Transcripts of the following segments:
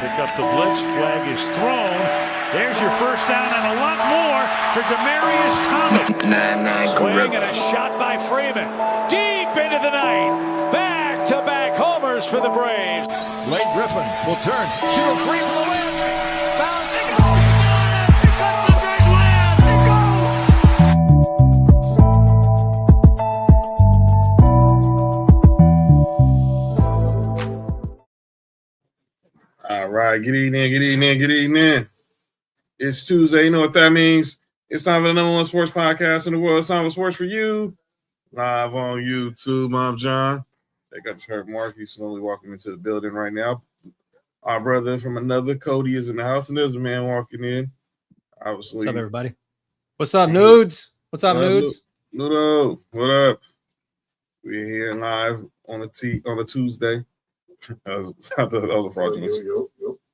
Pick up the blitz. Flag is thrown. There's your first down and a lot more for Demaryius Thomas. Swing and a shot by Freeman. Deep into the night. Back-to-back homers for the Braves. Blake Griffin will turn. Shoot a three for the win. Bounce. They go. Pick up the big win. They go. All right. Good evening. It's Tuesday. You know what that means? It's time for the number one sports podcast in the world. It's time for sports for you. Live on YouTube. I'm John. They got your Mark. He's slowly walking into the building right now. Our brother from another, Cody, is in the house, and there's a man walking in. Obviously. What's up, everybody? What's up, nudes? What's up, nudes? Nudo, what up? We're here live on a Tuesday. That was a fraudulent. Yep.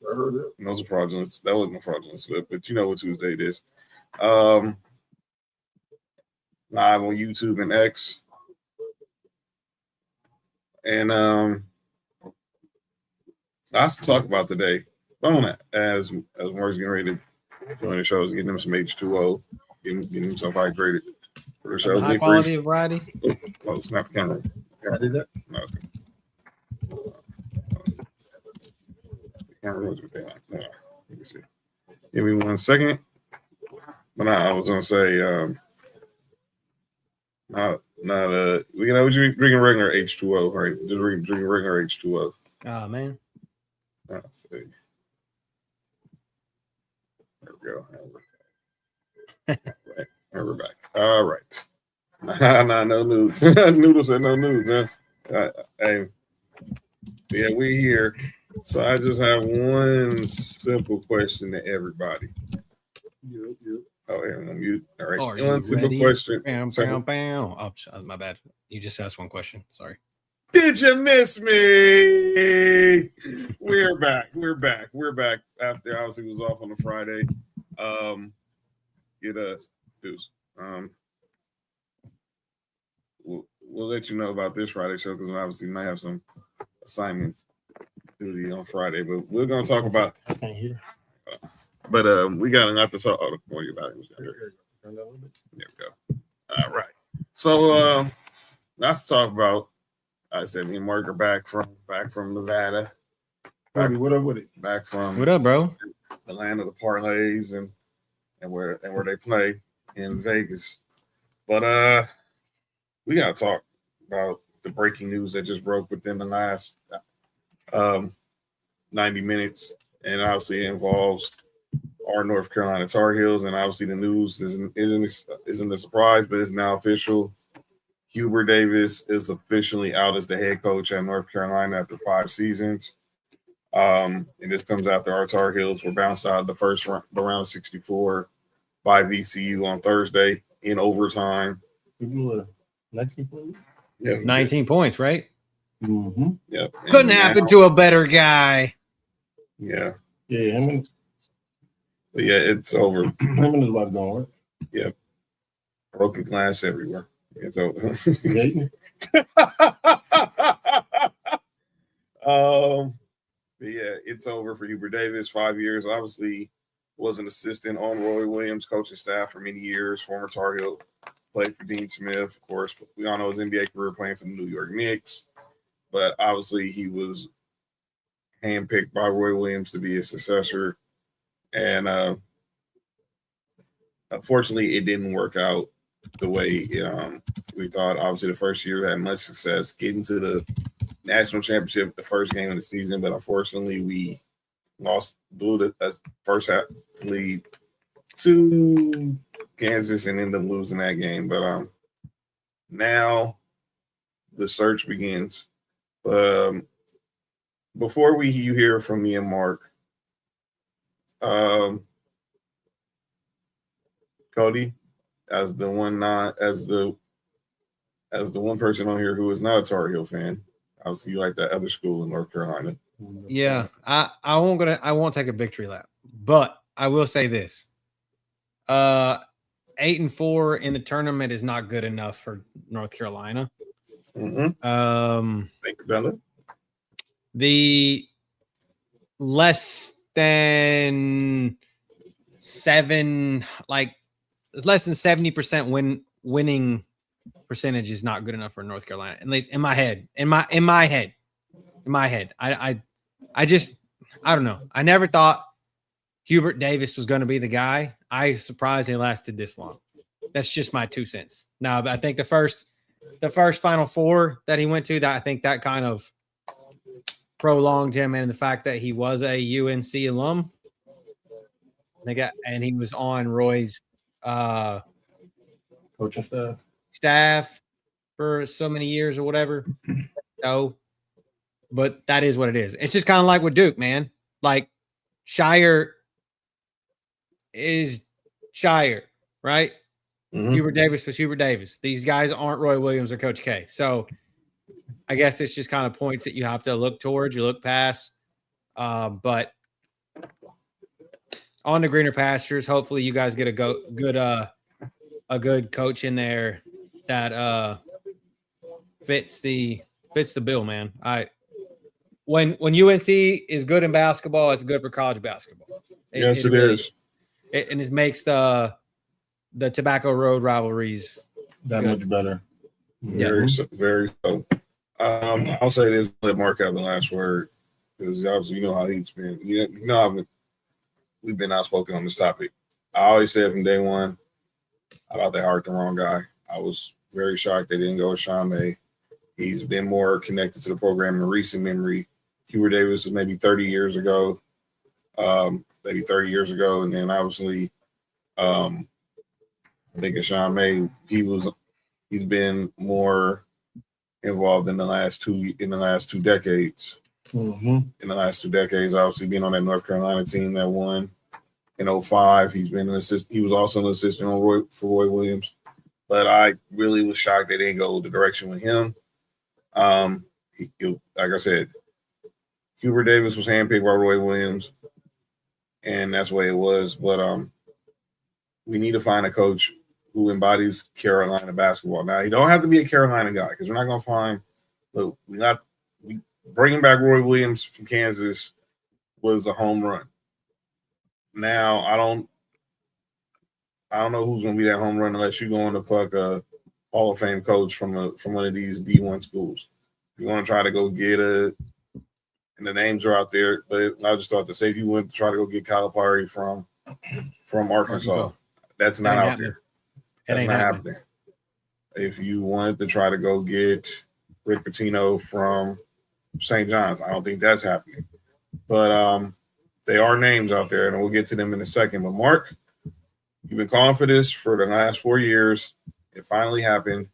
I heard that. That was a fraudulent. That wasn't a fraudulent slip, but you know what Tuesday it is. Live on YouTube and X. And lots to talk about today. As Mark's getting ready to join the show, is getting him some H2O, getting himself hydrated for the show. High quality variety. Oh, it's not the camera. I did that. No, okay. The camera was okay. No, let me see. Give me 1 second. But I was gonna say, we drinking regular H2O, right? Just drinking regular H2O. Oh man. Let's see. There we go. Right. We're back. All right. No nudes. Noodle said no nudes. Hey, yeah, we here. So I just have one simple question to everybody. Yep. Oh, yeah, I'm on mute. All right. Are One you simple ready? question. Bam. Oh, my bad. You just asked one question. Sorry. Did you miss me? We're back. After obviously it was off on a Friday. Get us, Deuce. We'll let you know about this Friday show because obviously we might have some assignment duty on Friday, but we're gonna talk about. I can't hear. But we got enough to talk. Oh, the more values down here. Turn that a little bit. There we go. All right. So let's talk about. I said me and Mark are back from Nevada. What up with it? Back from What up, bro? the land of the parlays and where they play in Vegas. But we gotta talk about the breaking news that just broke within the last 90 minutes, and obviously it involves our North Carolina Tar Heels, and obviously the news isn't a surprise, but it's now official. Hubert Davis is officially out as the head coach at North Carolina after 5 seasons. And this comes after our Tar Heels were bounced out of the first round of 64 by VCU on Thursday in overtime. We blew 19 points. Yeah, 19 points, right? Mm-hmm. Yep. Couldn't happen to a better guy. Yeah. Yeah, But yeah, it's over. him and his wife don't work. Yep. Broken glass everywhere. It's over. Dating? But yeah, it's over for Hubert Davis. 5 years. Obviously, was an assistant on Roy Williams' coaching staff for many years. Former Tar Heel, played for Dean Smith. Of course, we all know his NBA career playing for the New York Knicks. But obviously, he was handpicked by Roy Williams to be his successor. And unfortunately, it didn't work out the way we thought. Obviously, the first year had much success getting to the national championship, the first game of the season, but unfortunately, we blew the first half lead to Kansas and ended up losing that game. But now the search begins. Before you hear from me and Mark, Cody, as the one person on here who is not a Tar Heel fan, obviously you like that other school in North Carolina. Yeah, I won't take a victory lap, but I will say this: 8-4 in the tournament is not good enough for North Carolina. Thank you, Bella. The less than 70% winning percentage is not good enough for North Carolina, at least in my head. In my head. I don't know. I never thought Hubert Davis was going to be the guy. I surprised he lasted this long. That's just my 2 cents. Now, I think the first Final Four that he went to, that I think that kind of prolonged him, and the fact that he was a UNC alum. And he was on Roy's coaching staff for so many years or whatever. So, but that is what it is. It's just kind of like with Duke, man. Like Shire is Shire, right? Mhm. Hubert Davis was Hubert Davis. These guys aren't Roy Williams or Coach K. So I guess it's just kind of points that you have to look towards, you look past. But on the greener pastures, hopefully you guys get a good coach in there that fits the bill, man. When UNC is good in basketball, it's good for college basketball. Yes, it is. And it makes the Tobacco Road rivalries that good. much better. Very so. I'll say this: let Mark have the last word, because obviously you know how he's been. We've been outspoken on this topic. I always said from day one, I thought they hired the wrong guy. I was very shocked they didn't go with Sean May. He's been more connected to the program in recent memory. Hubert Davis was maybe 30 years ago, and then obviously, I think of Sean May, he's been more involved in the last 2 decades. Mm-hmm. In the last 2 decades, obviously being on that North Carolina team that won in 2005. He's been an assistant. He was also an assistant for Roy Williams. But I really was shocked they didn't go the direction with him. Like I said, Hubert Davis was handpicked by Roy Williams, and that's the way it was. But we need to find a coach who embodies Carolina basketball. Now, you don't have to be a Carolina guy, because we're not going to find. Look, bringing back Roy Williams from Kansas was a home run. Now, I don't know who's going to be that home run unless you're going to pluck a Hall of Fame coach from one of these D1 schools. You want to try to go get and the names are out there, but I just thought to say if you went to try to go get Calipari from Arkansas, that's not out there. That's not happening. If you wanted to try to go get Rick Pitino from St. John's, I don't think that's happening. But they are names out there, and we'll get to them in a second. But Mark, you've been calling for this for the last 4 years. It finally happened.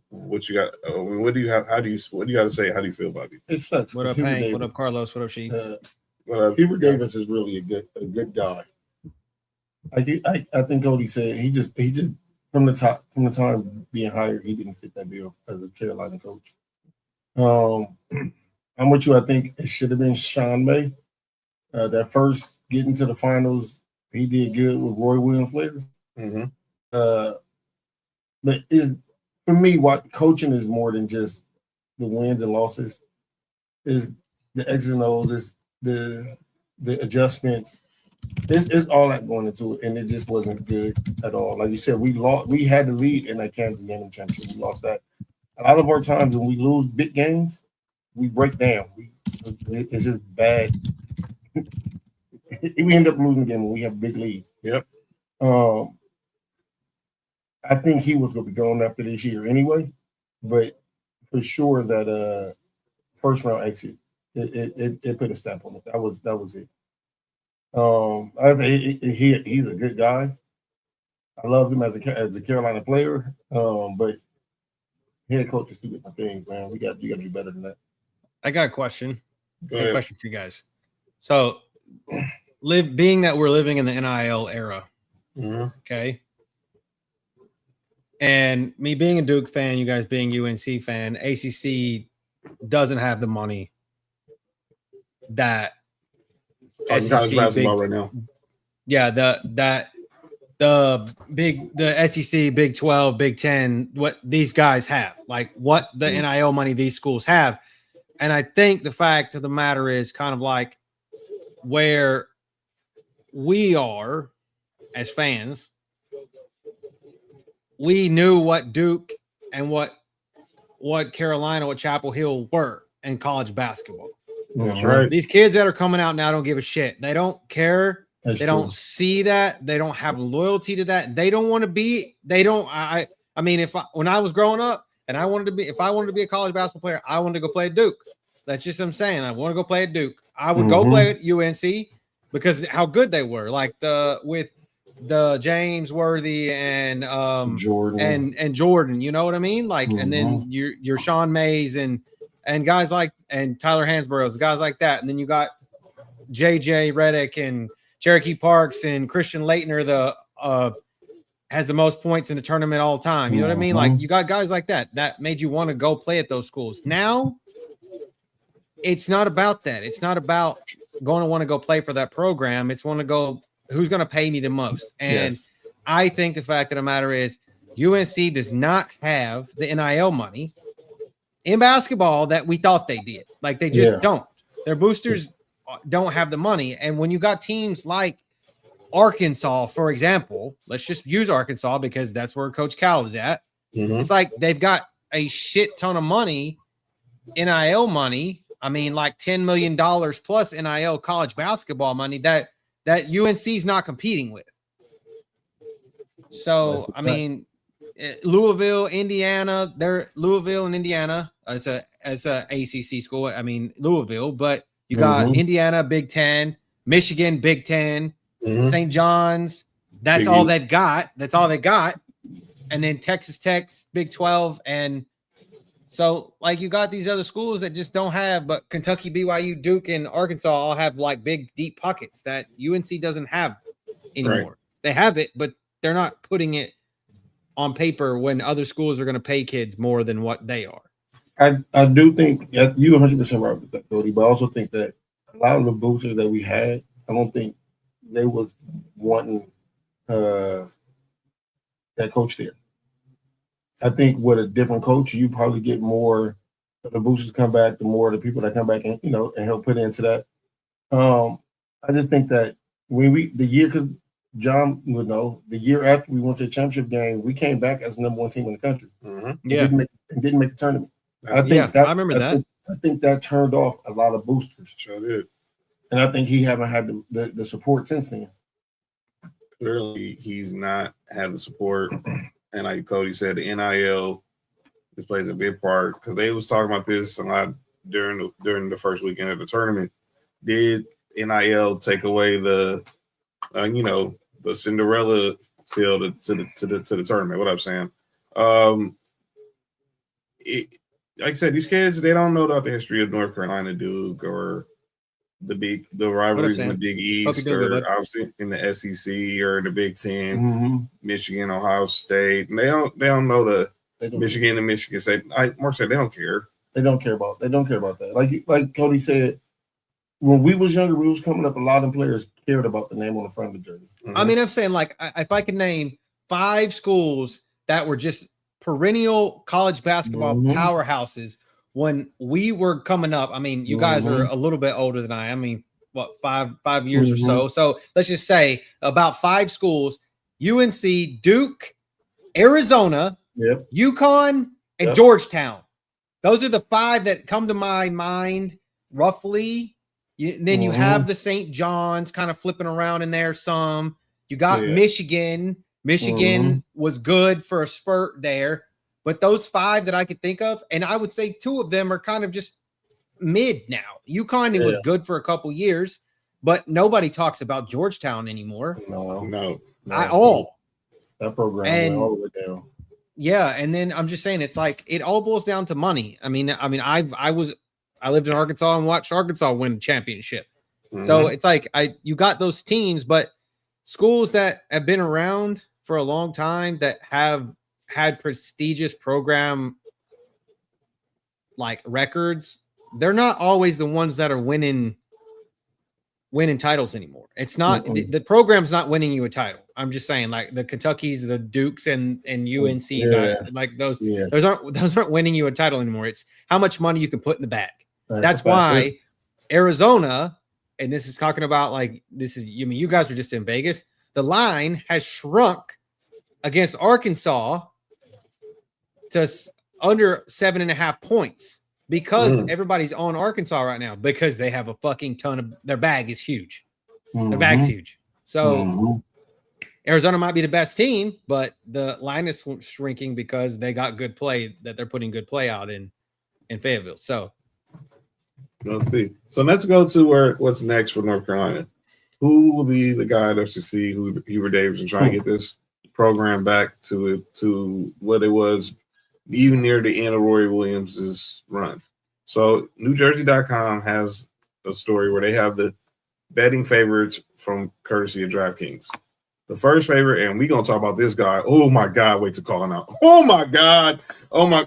What you got? What do you have? What do you got to say? How do you feel about it? It sucks. What up, Hank? What up, Carlos? What up, Sheep? Hubert Davis is really a good guy. I think Cody said he just from the time being hired, he didn't fit that bill as a Carolina coach. I'm with you. I think it should have been Sean May. That first getting to the finals, he did good with Roy Williams players. Mm-hmm. But for me, what coaching is more than just the wins and losses. Is the X's and O's, is the adjustments. It's all that going into it, and it just wasn't good at all. Like you said, we had the lead in that Kansas game championship. We lost that. A lot of our times when we lose big games, we break down. It's just bad. We end up losing the game when we have a big lead. Yep. I think he was going to be gone after this year anyway, but for sure that first round exit, it put a stamp on it. That was it. He's a good guy. I love him as a Carolina player, but head coach is two different things, man. You got to be better than that. I got a question. Go ahead. A question for you guys. So, being that we're living in the NIL era, okay, and me being a Duke fan, you guys being UNC fan, ACC doesn't have the money that SEC basketball right now. Yeah, the SEC, Big 12, Big 10, what these guys have, like what the NIL money these schools have. And I think the fact of the matter is kind of like where we are as fans, we knew what Duke and what Carolina, what Chapel Hill were in college basketball. That's right. These kids that are coming out now don't give a shit. They don't care. That's they true. don't see that. They don't have loyalty to that. They don't want to be. They don't. I mean, when I was growing up and I wanted to be, if I wanted to be a college basketball player, I wanted to go play at Duke. That's just what I'm saying. I want to go play at Duke. I would go play at UNC because how good they were. Like with the James Worthy and Jordan and Jordan. You know what I mean? Like, and then your Sean Mays and guys like and Tyler Hansborough, guys like that. And then you got JJ Redick and Cherokee Parks and Christian Leitner, has the most points in the tournament all time. You know what I mean? Like you got guys like that made you want to go play at those schools. Now it's not about that. It's not about going to want to go play for that program. It's want to go, who's going to pay me the most. And I think the fact of the matter is UNC does not have the NIL money in basketball that we thought they did. Like they just don't. Their boosters don't have the money. And when you got teams like Arkansas, for example, let's just use Arkansas because that's where Coach Cal is at. It's like they've got a shit ton of money, NIL money. I mean, like $10 million plus NIL college basketball money that UNC is not competing with. So, I mean, Louisville, Indiana, Louisville and Indiana. It's a ACC school. I mean, Louisville, but you got Indiana, Big Ten, Michigan, Big Ten, St. John's. That's all they've got. That's all they got. And then Texas Tech, Big 12. And so, like, you got these other schools that just don't have, but Kentucky, BYU, Duke, and Arkansas all have, like, big, deep pockets that UNC doesn't have anymore. Right. They have it, but they're not putting it on paper when other schools are going to pay kids more than what they are. I do think you're 100% right with that, Cody, but I also think that a lot of the boosters that we had, I don't think they was wanting that coach there. I think with a different coach, you probably get more of the boosters come back, the more of the people that come back and and help put into that. I just think that when because John would know, the year after we went to the championship game, we came back as the number one team in the country. Didn't make the tournament. I remember that. I think that turned off a lot of boosters. Sure did. And I think he haven't had the support since then. Clearly, he's not had the support. And like Cody said, the NIL plays a big part because they was talking about this a lot during the first weekend of the tournament. Did NIL take away the Cinderella feel to the tournament? What I'm saying, like I said, these kids, they don't know about the history of North Carolina, Duke, or the rivalries in the Big East, or obviously in the SEC or the Big Ten, Michigan, Ohio State. And they don't know the Michigan and Michigan State. Mark said they don't care. They don't care about that. Like Cody said, when we was younger, we was coming up, a lot of players cared about the name on the front of the jersey. I mean, I'm saying, like, if I could name 5 schools that were just perennial college basketball powerhouses when we were coming up. I mean, you guys are a little bit older than I mean, what, 5 years or so. So let's just say about 5 schools: UNC, Duke, Arizona, UConn, and Georgetown. Those are the 5 that come to my mind roughly. Then you have the St. John's kind of flipping around in there some. You got Michigan. Michigan was good for a spurt there. But those 5 that I could think of, and I would say 2 of them are kind of just mid now. UConn was good for a couple years, but nobody talks about Georgetown anymore. No. At all. That program went all the way down. Yeah, and then I'm just saying, it's like it all boils down to money. I mean, I lived in Arkansas and watched Arkansas win a championship. So it's like you got those teams, but schools that have been around for a long time that have had prestigious program like records, they're not always the ones that are winning titles anymore. It's not the program's not winning you a title. I'm just saying, like the Kentuckys, the Dukes, and UNCs, like those aren't winning you a title anymore. It's how much money you can put in the bag. That's why Arizona, and this is talking about like this is. I mean, you guys were just in Vegas. The line has shrunk against Arkansas to under 7.5 points because everybody's on Arkansas right now because they have a fucking ton of their bag is huge. Their bag's huge. So Arizona might be the best team, but the line is shrinking because they got good play that they're putting good play out in Fayetteville. So let's see. So let's go to what's next for North Carolina. Who will be the guy to succeed? Who Hubert Davis and try and get this program back to what it was even near the end of Roy Williams's run. So NewJersey.com has a story where they have the betting favorites from courtesy of DraftKings. The first favorite, and we're going to talk about this guy. Oh, my God. Wait to call him out. Oh, my God. Oh, my.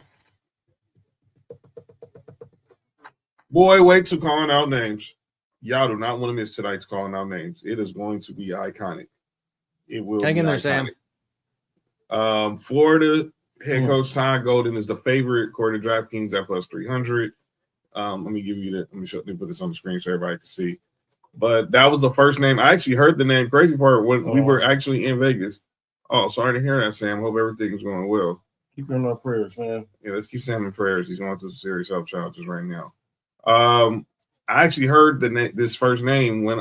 Boy, wait to calling out names. Y'all do not want to miss tonight's calling out names. It is going to be iconic. It will hang be in there, iconic. Sam. Florida head coach Todd Golden is the favorite according to DraftKings at plus 300. Let me give you that. Let me put this on the screen so everybody can see. But that was the first name. I actually heard the name. Crazy part when we were actually in Vegas. Oh, sorry to hear that, Sam. Hope everything is going well. Keep in our prayers, Sam. Yeah, let's keep Sam in prayers. He's going through some serious health challenges right now. I actually heard this first name when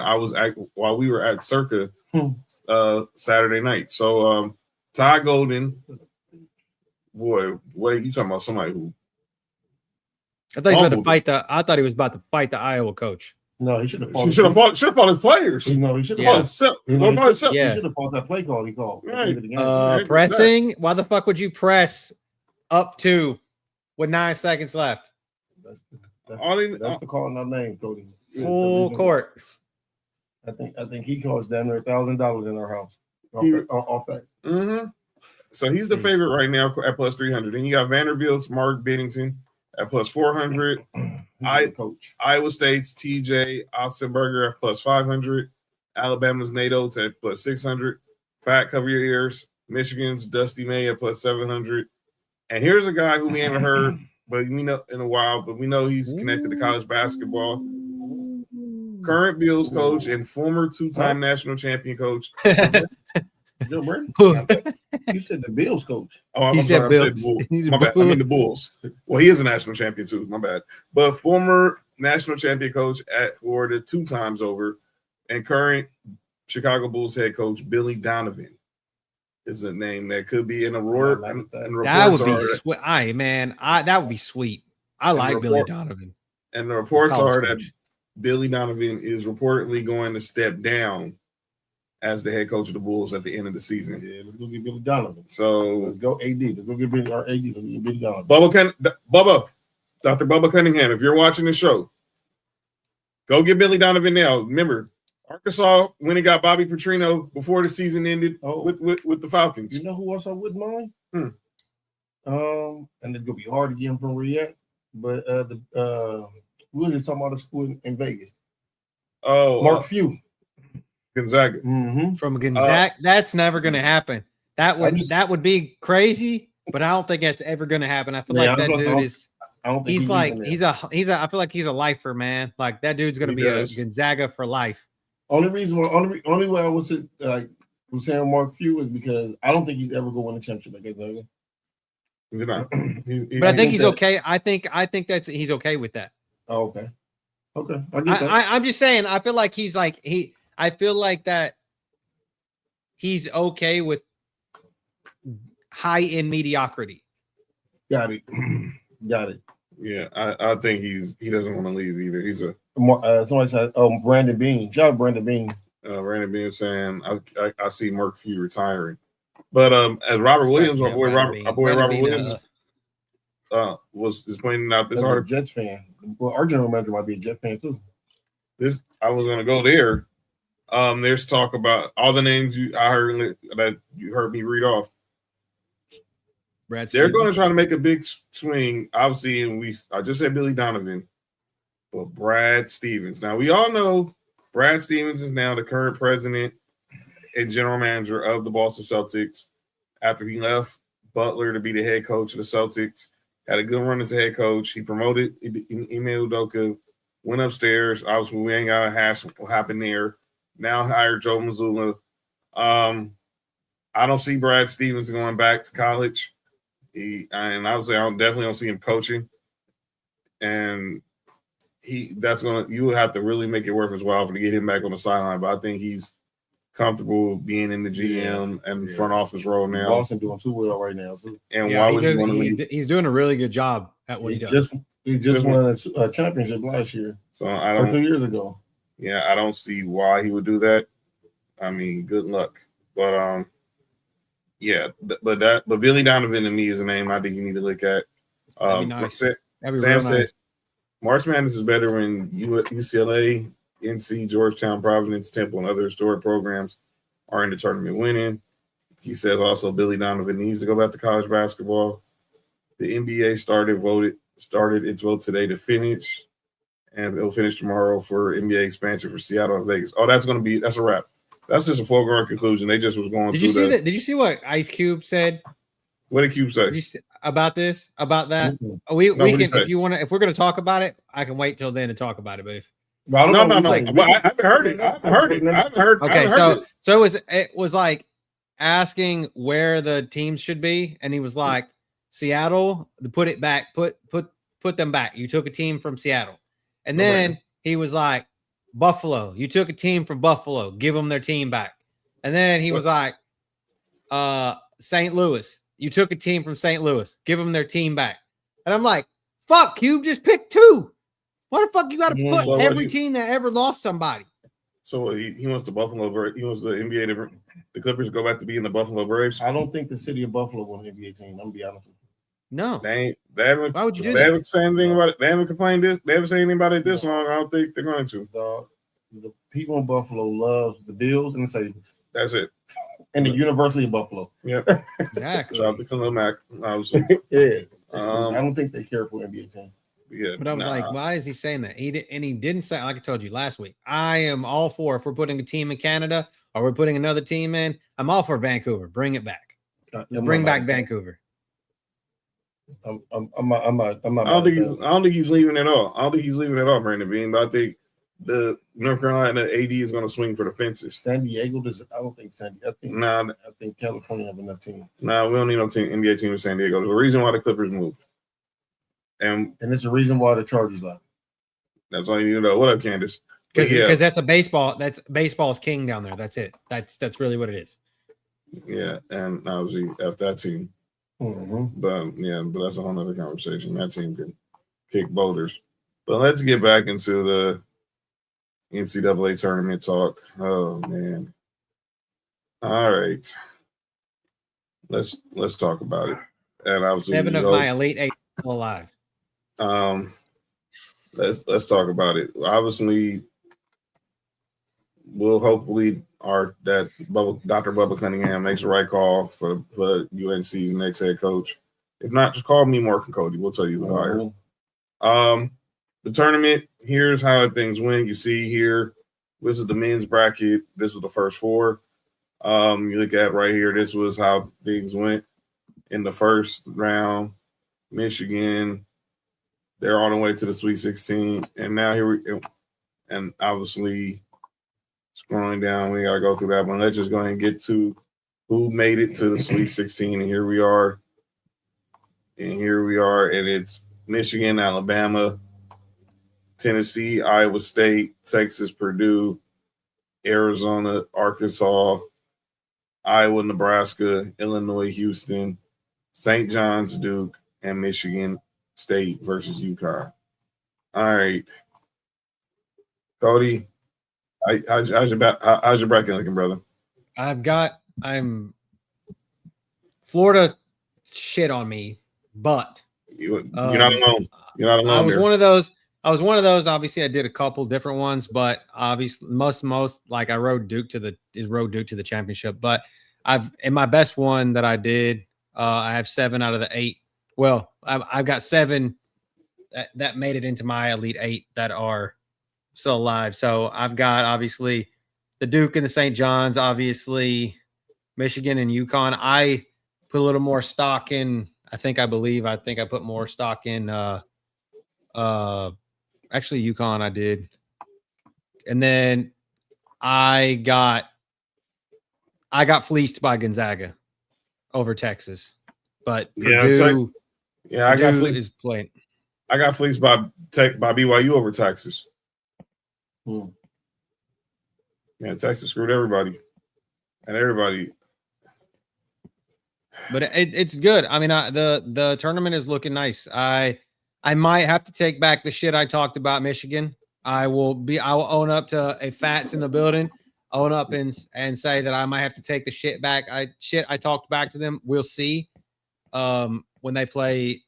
while we were at Circa Saturday night. So Todd Golden, boy, wait, you talking about somebody who? I thought he was about to fight I thought he was about to fight the Iowa coach. No, he should have fought. He should have fought his players. No, he should have fought himself. He should have fought that play call he called. Right. Pressing? Why the fuck would you press up to with 9 seconds left? That's the calling our name, Cody. Full court. I think he costs damn near $1,000 in our house off that. So he's the favorite right now at plus 300. Then you got Vanderbilt's Mark Bennington at plus 400. Coach. Iowa State's TJ Otzenberger at plus 500. Alabama's Nate Oates at plus 600. Fat, cover your ears. Michigan's Dusty May at plus 700. And here's a guy who we haven't heard but we know in a while, but we know he's connected to college basketball. Current Bills coach and former two-time national champion coach. Joe Brady? You said the Bills coach. Oh, I'm sorry. I said Bulls. My bad. I mean the Bulls. Well, he is a national champion too. My bad. But former national champion coach at Florida 2 times over, and current Chicago Bulls head coach Billy Donovan is a name that could be in a roar. That would be sweet. That would be sweet. I like Billy Donovan. And the reports are that Billy Donovan is reportedly going to step down as the head coach of the Bulls at the end of the season. Yeah, let's go get Billy Donovan. So let's go AD. Let's go get Billy AD. Let's get Billy Donovan. Dr. Bubba Cunningham, if you're watching the show, go get Billy Donovan now. Remember, Arkansas when he got Bobby Petrino before the season ended with the Falcons. You know who else I wouldn't mind? And it's gonna be hard to get him from where he at, but we were just talking about a school in Vegas. Oh, Mark Few. Gonzaga. From Gonzaga, that's never going to happen. That would be crazy, but I don't think that's ever going to happen. I feel like that dude is. I don't think I feel like he's a lifer, man. Like that dude's going to be a Gonzaga for life. Only way I was saying Mark Few is because I don't think he's ever going to win a championship at Gonzaga. But I think he's okay. I think he's okay with that. Oh, okay. Okay. I get that. I'm just saying. I feel like I feel like that he's okay with high-end mediocrity. Got it. Yeah, I think he doesn't want to leave either. He's a somebody said Brandon Bean. Shout out Brandon Bean. Brandon Bean saying I see Mark Few retiring. But as Robert Williams, my boy Robert Williams was pointing out this article. Jets fan. Well, our general manager might be a Jet fan too. I was going to go there. There's talk about all the names I heard that you heard me read off. They're going to try to make a big swing. Obviously, I just said Billy Donovan, but Brad Stevens. Now we all know Brad Stevens is now the current president and general manager of the Boston Celtics after he left Butler to be the head coach of the Celtics. had a good run as a head coach. He promoted Ime Udoka, went upstairs. Obviously, we ain't got to hash what happened there. Now hired Joe Mazzulla. I don't see Brad Stevens going back to college. And obviously, definitely don't see him coaching. And you would have to really make it worth his while to get him back on the sideline. But I think he's comfortable being in the GM and front office role now. Boston doing too well right now. Too. And why would he want to leave? He's doing a really good job at what he does. He just won a championship last year. So 2 years ago. Yeah, I don't see why he would do that. I mean, good luck. But yeah, but Billy Donovan to me is a name I think you need to look at. That'd be nice. Sam said March Madness is better when UCLA, NC, Georgetown, Providence, Temple, and other historic programs are in the tournament winning. He says also Billy Donovan needs to go back to college basketball. The NBA started its vote today to finish, and it'll finish tomorrow for NBA expansion for Seattle and Vegas. Oh, that's a wrap. That's just a foregone conclusion. They just was going. Did you see that? Did you see what Ice Cube said? What did Cube say? About this? About that? Mm-hmm. We can, if you want to. If we're going to talk about it, I can wait till then to talk about it. But if no. I haven't heard it. I haven't heard. Okay, so it was like asking where the teams should be, and he was like, Seattle, put it back, put them back. You took a team from Seattle, and then he was like, Buffalo, you took a team from Buffalo, give them their team back, and then he was like, St. Louis, you took a team from St. Louis, give them their team back, and I'm like, fuck, you just picked two. Why the fuck you got to put every team that ever lost somebody? So he wants the Buffalo Braves. He wants the NBA the Clippers to go back to being the Buffalo Braves. I don't think the city of Buffalo won an NBA team. I'm gonna be honest with you. No, they haven't. Why would you do that? They haven't said anything about it. They haven't complained this. They haven't said anything about it this long. I don't think they're going to. The people in Buffalo love the Bills and the Sabres. That's it. And the University of Buffalo. Yep. Exactly. Shout out to Khalil Mack, obviously. Yeah. I don't think they care for NBA team. Yeah. But I was like, why is he saying that? He didn't say, like I told you last week. I am all for, if we're putting a team in Canada or we're putting another team in, I'm all for Vancouver. Bring it back. Bring back Vancouver. I'm not. I don't think he's leaving at all. I don't think he's leaving at all, Brandon Bean. But I think the North Carolina AD is going to swing for the fences. San Diego does. I don't think San Diego. I think California have enough teams. We don't need no NBA team in San Diego. There's a reason why the Clippers moved, and it's a reason why the Chargers left. That's all you need to know. What up, Candace? Because that's a baseball. That's baseball's king down there. That's it. That's really what it is. Yeah, and obviously F that team. Mm-hmm. But that's a whole nother conversation. That team can kick boulders. But let's get back into the NCAA tournament talk. Oh man. All right. Let's talk about it. And obviously 7 of my Elite 8 still alive. Let's talk about it. Obviously, we'll hopefully Dr. Bubba Cunningham makes the right call for UNC's next head coach. If not, just call me Mark and Cody. We'll tell you who hired. The tournament, here's how things went. You see here, this is the men's bracket. This was the first four. You look at right here, this was how things went in the first round. Michigan, they're on the way to the Sweet 16. And now and obviously scrolling down, we got to go through that one. Let's just go ahead and get to who made it to the Sweet 16. And here we are. And it's Michigan, Alabama, Tennessee, Iowa State, Texas, Purdue, Arizona, Arkansas, Iowa, Nebraska, Illinois, Houston, St. John's, Duke, and Michigan State versus UConn. All right. Cody, how's your bracket looking, brother? I'm Florida shit on me, but you're not alone. You're not alone. I was one of those. Obviously, I did a couple different ones, but obviously most like I rode Duke to the championship. But in my best one that I did, I have 7 out of the 8. Well, I've got 7 that made it into my Elite 8 that are still alive. So I've got obviously the Duke and the St. John's, obviously Michigan and UConn. I put a little more stock in. I think I put more stock in actually UConn I did. And then I got fleeced by Gonzaga over Texas. But Purdue, I got Purdue fleeced. is playing. I got fleeced by BYU over Texas. Yeah, Texas screwed everybody. And everybody. But it's good. I mean, the tournament is looking nice. I might have to take back the shit I talked about Michigan. I will own up to a Fats in the building, own up and say that I might have to take the shit back. I talked back to them. We'll see. When they play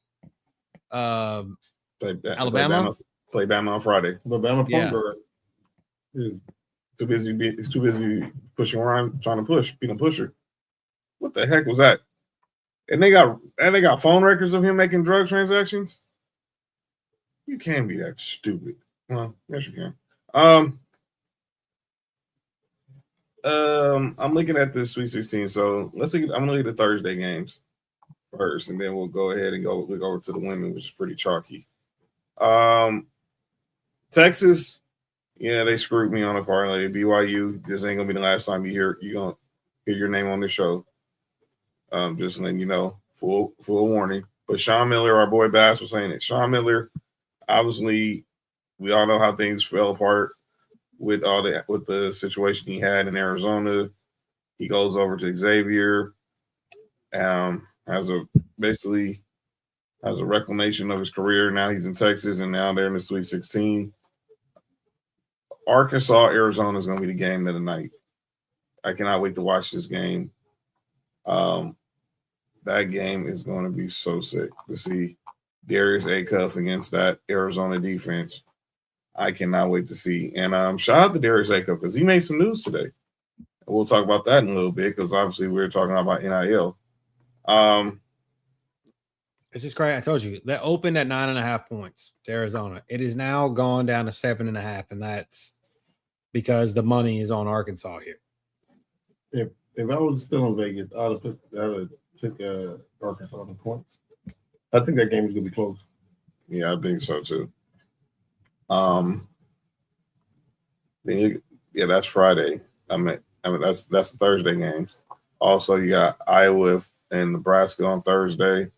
Alabama. Play Bama on Friday. But Bama point guard is too busy pushing around, trying to push, being a pusher. What the heck was that? And they got phone records of him making drug transactions. You can't be that stupid. Well, yes, you can. I'm looking at this Sweet 16. So I'm gonna look at the Thursday games first, and then we'll go ahead and look over to the women, which is pretty chalky. Texas, yeah, they screwed me on a parlay. BYU, this ain't gonna be the last time you're gonna hear your name on the show. Just letting you know, full warning. But Sean Miller, our boy Bass was saying it. Sean Miller, obviously, we all know how things fell apart with the situation he had in Arizona. He goes over to Xavier, has a reclamation of his career. Now he's in Texas, and now they're in the Sweet 16. Arkansas, Arizona is going to be the game of the night. I cannot wait to watch this game. That game is going to be so sick to see Darius Acuff against that Arizona defense. I cannot wait to see. And shout out to Darius Acuff because he made some news today. We'll talk about that in a little bit because obviously we're talking about NIL. It's just great. I told you that opened at 9.5 points to Arizona. It is now gone down to 7.5, and that's because the money is on Arkansas here. If I was still in Vegas, I would have took Arkansas the points. I think that game is gonna be close. Yeah, I think so too. That's Friday. I mean that's the Thursday games. Also, you got Iowa and Nebraska on Thursday.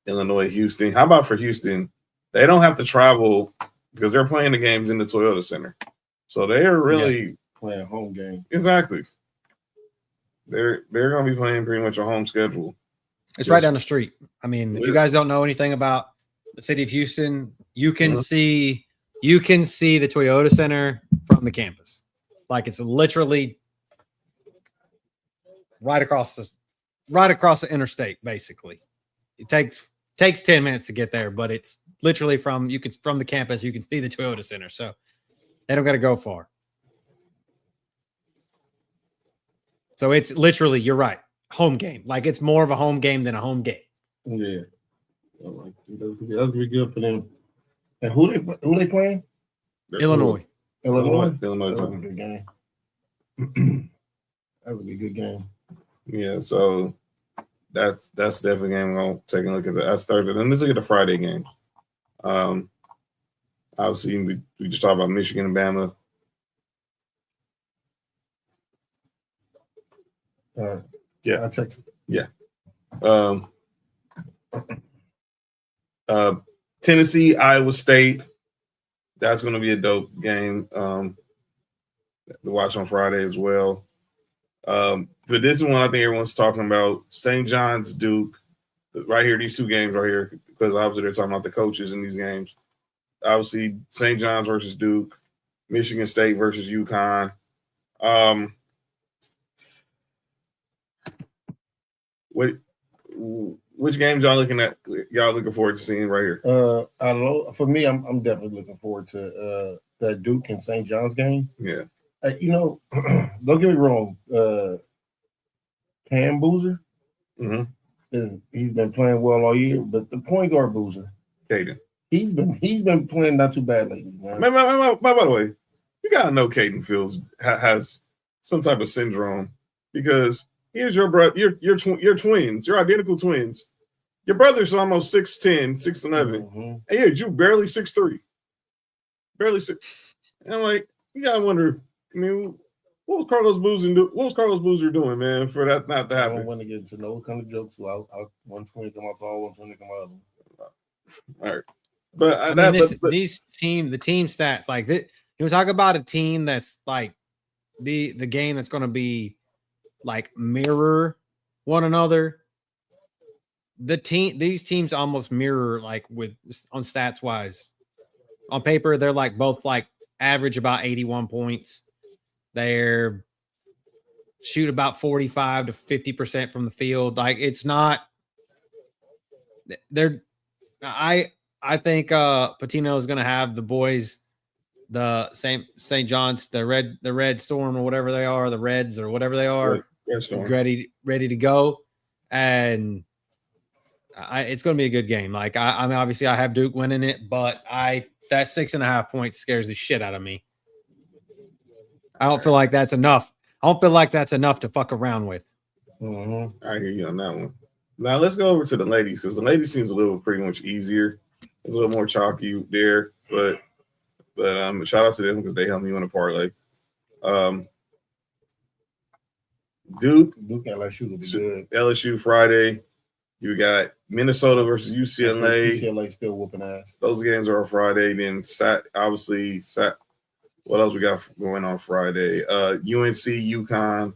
Illinois, Houston. How about for Houston? They don't have to travel because they're playing the games in the Toyota Center. So they're really playing home game. Exactly. They're going to be playing pretty much a home schedule. It's right down the street. I mean, if you guys don't know anything about the city of Houston, you can see the Toyota Center from the campus. Like it's literally right across the interstate, basically. It takes 10 minutes to get there, but it's literally from the campus, you can see the Toyota Center. So they don't got to go far. So it's literally, you're right, home game. Like it's more of a home game than a home game. Yeah. That'll be good for them. And who they playing? Illinois. Illinois. Illinois. That would be a good game. That would be a good game. Yeah, so that's definitely a game we're going to take a look at. That's Thursday. Then let's look at the Friday games. Obviously, we just talked about Michigan and Bama. Yeah, I text. Yeah. Tennessee, Iowa State. That's going to be a dope game to watch on Friday as well. But this is one I think everyone's talking about. St. John's, Duke. Right here, these two games right here, because obviously they're talking about the coaches in these games. Obviously, St. John's versus Duke. Michigan State versus UConn. Which games y'all looking at? Y'all looking forward to seeing right here? For me, I'm definitely looking forward to that Duke and St. John's game. Yeah. Don't get me wrong. Cam Boozer, he's been playing well all year, but the point guard Boozer, Caden, he's been playing not too bad lately. Man. By the way, you gotta know Caden Fields has some type of syndrome because here's your brother, you're twins, you're identical twins. Your brother's almost 6'10", 6'11". Mm-hmm. And yeah, you barely 6'3". Barely 6. And I'm like, you gotta wonder, I mean, what was Carlos Boozer doing, man, for that not to I happen? don't want to get into no kind of jokes. So I'll 120 come off all, 120 come out. All right. But these the team stats, like that, you talk about a team that's like the game that's going to be like mirror one another. These teams almost mirror, like, with on stats wise. On paper, they're like both like average about 81 points. They're shoot about 45 to 50% from the field. Like, it's not. I think Patino is going to have the boys, the same St. John's, the Red Storm or whatever they are, the Reds or whatever they are, ready to go, and it's going to be a good game. Like, I mean, obviously I have Duke winning it, but that 6.5 points scares the shit out of me. I don't feel like that's enough. I don't feel like that's enough to fuck around with. Mm-hmm. I hear you on that one. Now let's go over to the ladies, because the ladies seems a little pretty much easier. It's a little more chalky there, but shout out to them because they helped me win a parlay. Duke LSU will be good. LSU Friday. You got Minnesota versus UCLA. UCLA still whooping ass. Those games are on Friday. Then what else we got going on Friday? UNC, UConn,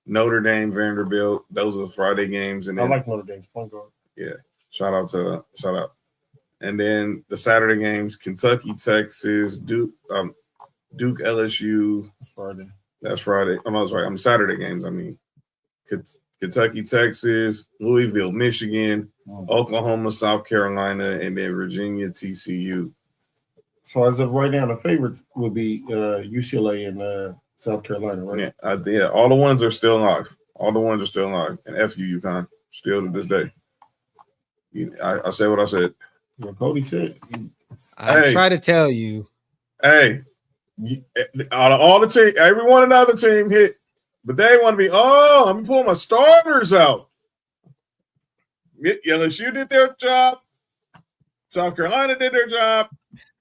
Notre Dame, Vanderbilt. Those are the Friday games. And then, I like Notre Dame's point guard. Yeah. Shout out. And then the Saturday games: Kentucky, Texas, Duke, LSU. That's Friday. That's right. Saturday games. I mean, Kentucky, Texas, Louisville, Michigan, Oklahoma, South Carolina, and then Virginia, TCU. So as of right now, the favorites would be UCLA and South Carolina, right? Yeah, all the ones are still locked. And FU, UConn, still to this day. I said what I said. What Cody said. I try to tell you. Hey, out of all the team, everyone another team hit, but they want to be, let me pull my starters out. LSU did their job. South Carolina did their job.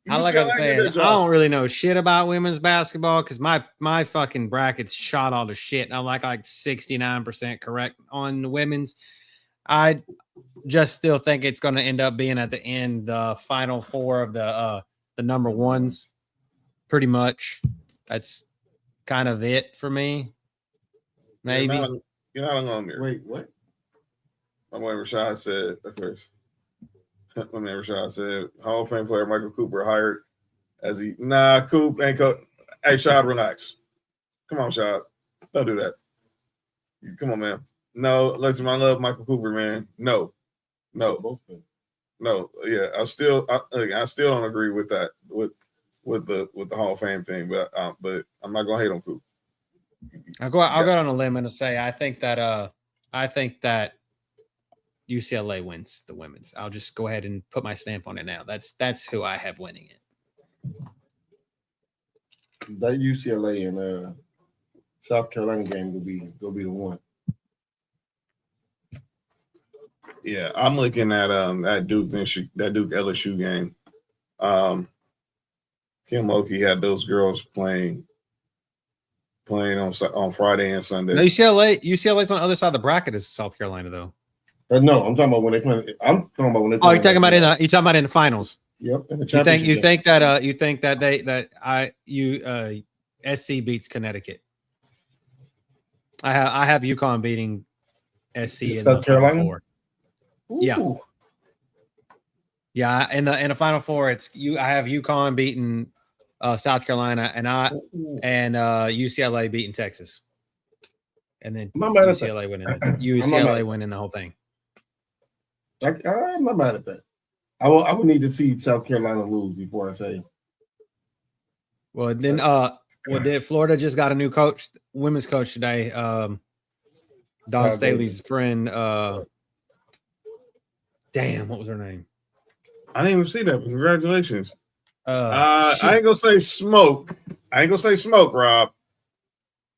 Like I'm saying, I don't really know shit about women's basketball because my fucking brackets shot all the shit. I'm like 69% correct on the women's. I just still think it's going to end up being at the end the final four of the number ones. Pretty much, that's kind of it for me. Maybe you're not alone here. Wait, what? My man Rashad said at first. My man Rashad said Hall of Fame player Michael Cooper hired as Coop ain't coach. Hey, Shad, relax. Come on, Shad. Don't do that. Come on, man. No, listen, I love Michael Cooper, man. No. Yeah, I still don't agree with that with the Hall of Fame thing, but I'm not gonna hate on Coop. I'll go out on a limb and say I think that UCLA wins the women's. I'll just go ahead and put my stamp on it now. That's who I have winning it. That UCLA and South Carolina game will be the one. Yeah, I'm looking at that Duke LSU game. Kim Mulkey had those girls playing on Friday and Sunday. No, UCLA's on the other side of the bracket as South Carolina, though. No, I'm talking about when they play. I'm talking about when they play. Oh, you're talking about in the finals. Yep. In the you think that SC beats Connecticut? I have UConn beating SC in South Carolina. Four. Yeah. Yeah, in the Final Four, I have UConn beating South Carolina and UCLA beating Texas, and then UCLA winning the whole thing. I'm not mad at that. I would need to see South Carolina lose before I say. Well, then, did Florida just got a new coach, women's coach today? Don Staley's friend. Damn, what was her name? I didn't even see that. Congratulations. I ain't gonna say smoke. Rob.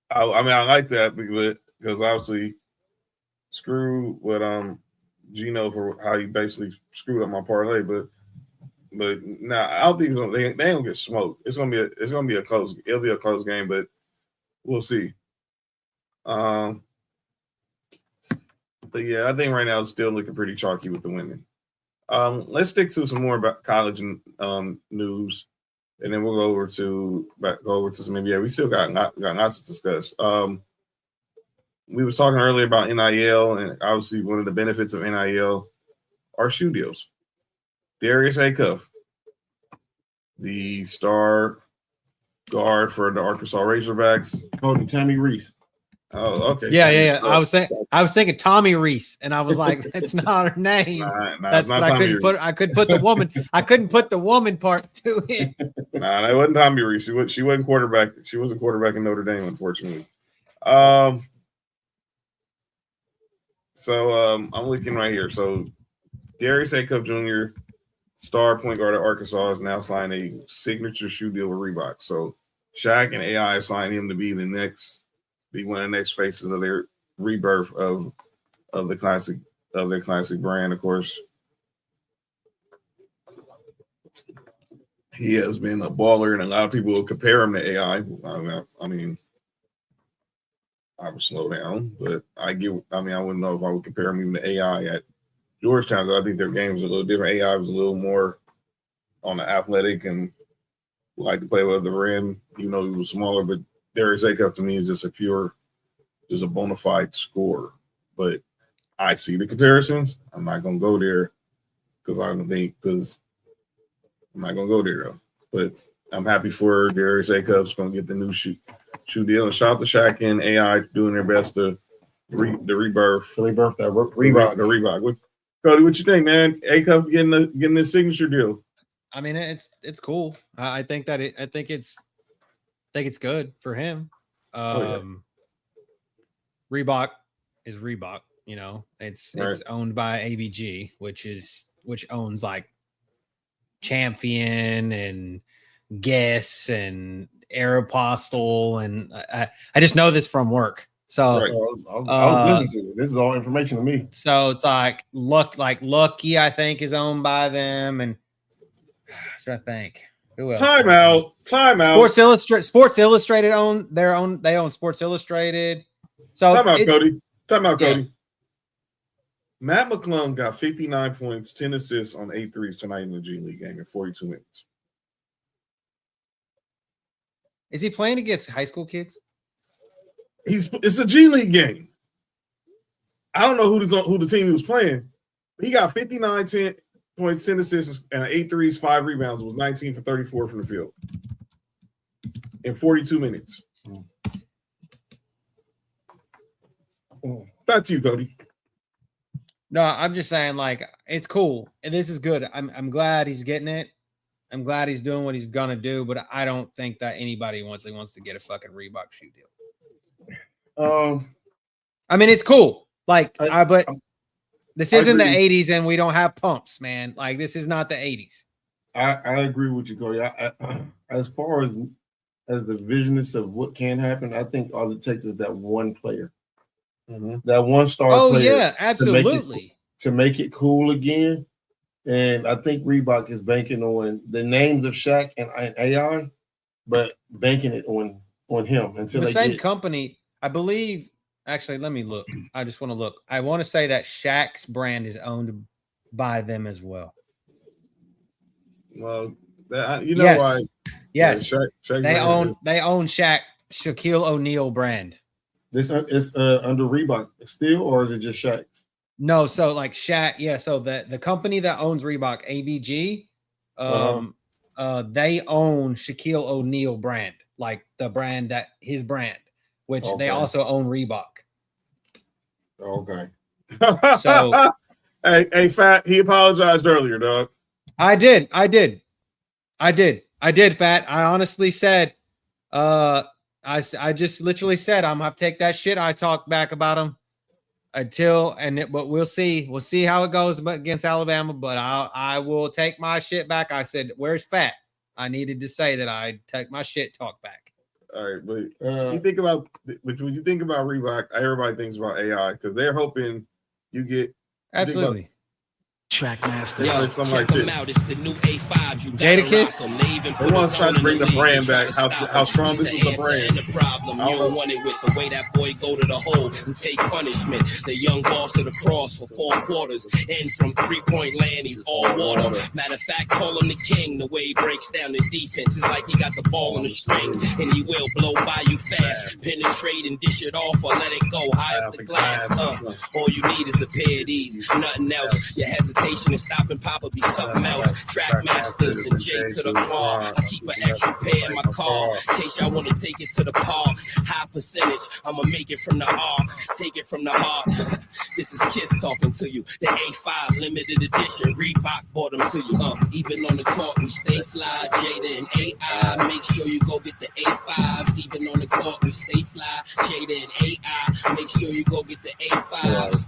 I mean, I like that because obviously, screw what Gino for how he basically screwed up my parlay, but now I don't think they ain't gonna get smoked. It's gonna be a close. It'll be a close game, but we'll see. But yeah, I think right now it's still looking pretty chalky with the women. Let's stick to some more about college news, and then we'll go over to some NBA. We still got lots to discuss. We were talking earlier about NIL, and obviously one of the benefits of NIL are shoe deals. Darius Acuff, the star guard for the Arkansas Razorbacks. Cody Tammy Reese. Oh, okay. Yeah. I was thinking Tommy Reese, and I was like, that's not her name. Nah, that's not what Tommy Reese. I couldn't put the woman. I couldn't put the woman part to it. Nah, that wasn't Tommy Reese. She wasn't quarterback. She wasn't quarterback in Notre Dame, unfortunately. So I'm looking right here. So Darius Acuff Jr., star point guard at Arkansas, is now signing a signature shoe deal with Reebok. So Shaq and AI signed him to be one of the next faces of their rebirth of their classic brand. Of course, he has been a baller, and a lot of people will compare him to AI. I mean, I would slow down, but I wouldn't know if I would compare him even to AI at Georgetown, because I think their game was a little different. AI was a little more on the athletic and like to play with the rim, even though he was smaller. But Darius Acuff to me is just a bona fide scorer. But I see the comparisons. I'm not gonna go there because I'm not gonna go there though. But I'm happy for Darius Acuff's gonna get the new shoe deal. And shout out to Shaq and AI doing their best to rebirth the Reebok. Cody, what you think, man? Acuff getting this signature deal. I mean, it's cool. I think it's good for him. Reebok is Reebok. You know, it's owned by ABG, which owns like Champion and Guess and Aeropostale, and I just know this from work. So I was listening to it. This is all information to me. So it's like Lucky, I think, is owned by them, and I think who else? Time out. Sports Illustrated they own Sports Illustrated. So time out, Cody. Yeah. Matt McClung got 59 points, 10 assists on 8 threes tonight in the G League game in 42 minutes. Is he playing against high school kids? It's a G League game. I don't know who the team he was playing. He got 59 points, 10 assists, and 8 threes, 5 rebounds. It was 19 for 34 from the field in 42 minutes. Back to you, Cody. No, I'm just saying, like, it's cool. And this is good. I'm glad he's getting it. I'm glad he's doing what he's gonna do, but I don't think that anybody wants to get a fucking Reebok shoe deal. I mean, it's cool. Like, but this isn't the 80s, and we don't have pumps, man. Like, this is not the 80s. I agree with you, Cody. As far as the visionist of what can happen, I think all it takes is that one player, that one star. Oh player yeah, absolutely. To make it cool again. And I think Reebok is banking on the names of Shaq and AI, but banking it on him until the same company. I believe. Actually, let me look. I just want to look. I want to say that Shaq's brand is owned by them as well. Well, why? Yes, Shaq they own Shaquille O'Neal brand. This is under Reebok still, or is it just Shaq's? No, so like Shaq, yeah. So the company that owns Reebok, ABG, they own Shaquille O'Neal brand, like the brand that his brand, which they also own Reebok. Okay. So, hey, Fat, he apologized earlier, dog. I did, Fat. I honestly said, I just literally said I'm gonna take that shit I talked back about him. But we'll see. We'll see how it goes against Alabama. But I will take my shit back. I said, "Where's Fat?" I needed to say that I take my shit talk back. All right, but when you think about Reebok, everybody thinks about AI because they're hoping you get Absolutely. Trackmaster. Yeah, something like this. Out. It's the new A5s. You Jadakiss. They want to try to bring the brand back. How strong this is the brand. The problem. You don't want it with the way that boy go to the hole and take punishment. The young boss of the cross for 4 quarters. And from 3-point land, he's all water. Matter of fact, call him the king. The way he breaks down the defense is like he got the ball on the string. And he will blow by you fast. Penetrate and dish it off or let it go high off the glass. All you need is a pair of these. Nothing else. Your hesitation and stopping pop will be something else. Trackmasters and J to the bar. I keep an extra pair in my car in case y'all want to take it to the park. High percentage, I'ma make it from the arc, take it from the heart. This is Kiss talking to you. The A5 limited edition, Reebok bought them to you. Even on the court we stay fly. Jada and AI, make sure you go get the A5s. Even on the court we stay fly. Jada and AI, make sure you go get the A5s.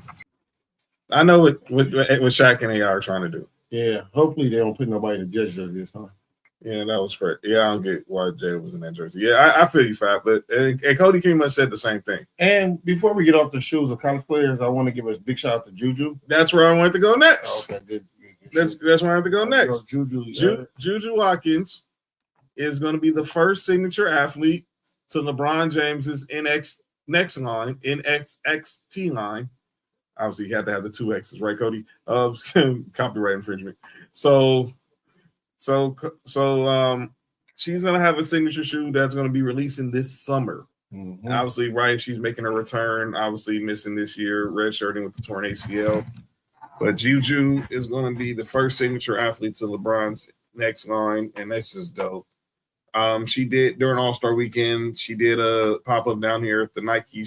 I know what Shaq and AI are trying to do. Yeah, hopefully they don't put nobody to judge us this time. Yeah, that was correct. Yeah, I don't get why Jay was in that jersey. Yeah, I feel you, Fat. But and Cody pretty much said the same thing. And before we get off the shoes of college players, I want to give a big shout out to Juju. That's where I wanted to go next. Okay, good. That's where I have to go next. Juju Watkins is going to be the first signature athlete to LeBron James's NXT line. Obviously, you had to have the 2 X's, right, Cody? Copyright infringement. So she's gonna have a signature shoe that's gonna be releasing this summer. Mm-hmm. Obviously, right? She's making a return. Obviously, missing this year, redshirting with the torn ACL. But Juju is gonna be the first signature athlete to LeBron's next line, and this is dope. She did during All-Star Weekend. She did a pop-up down here at the Nike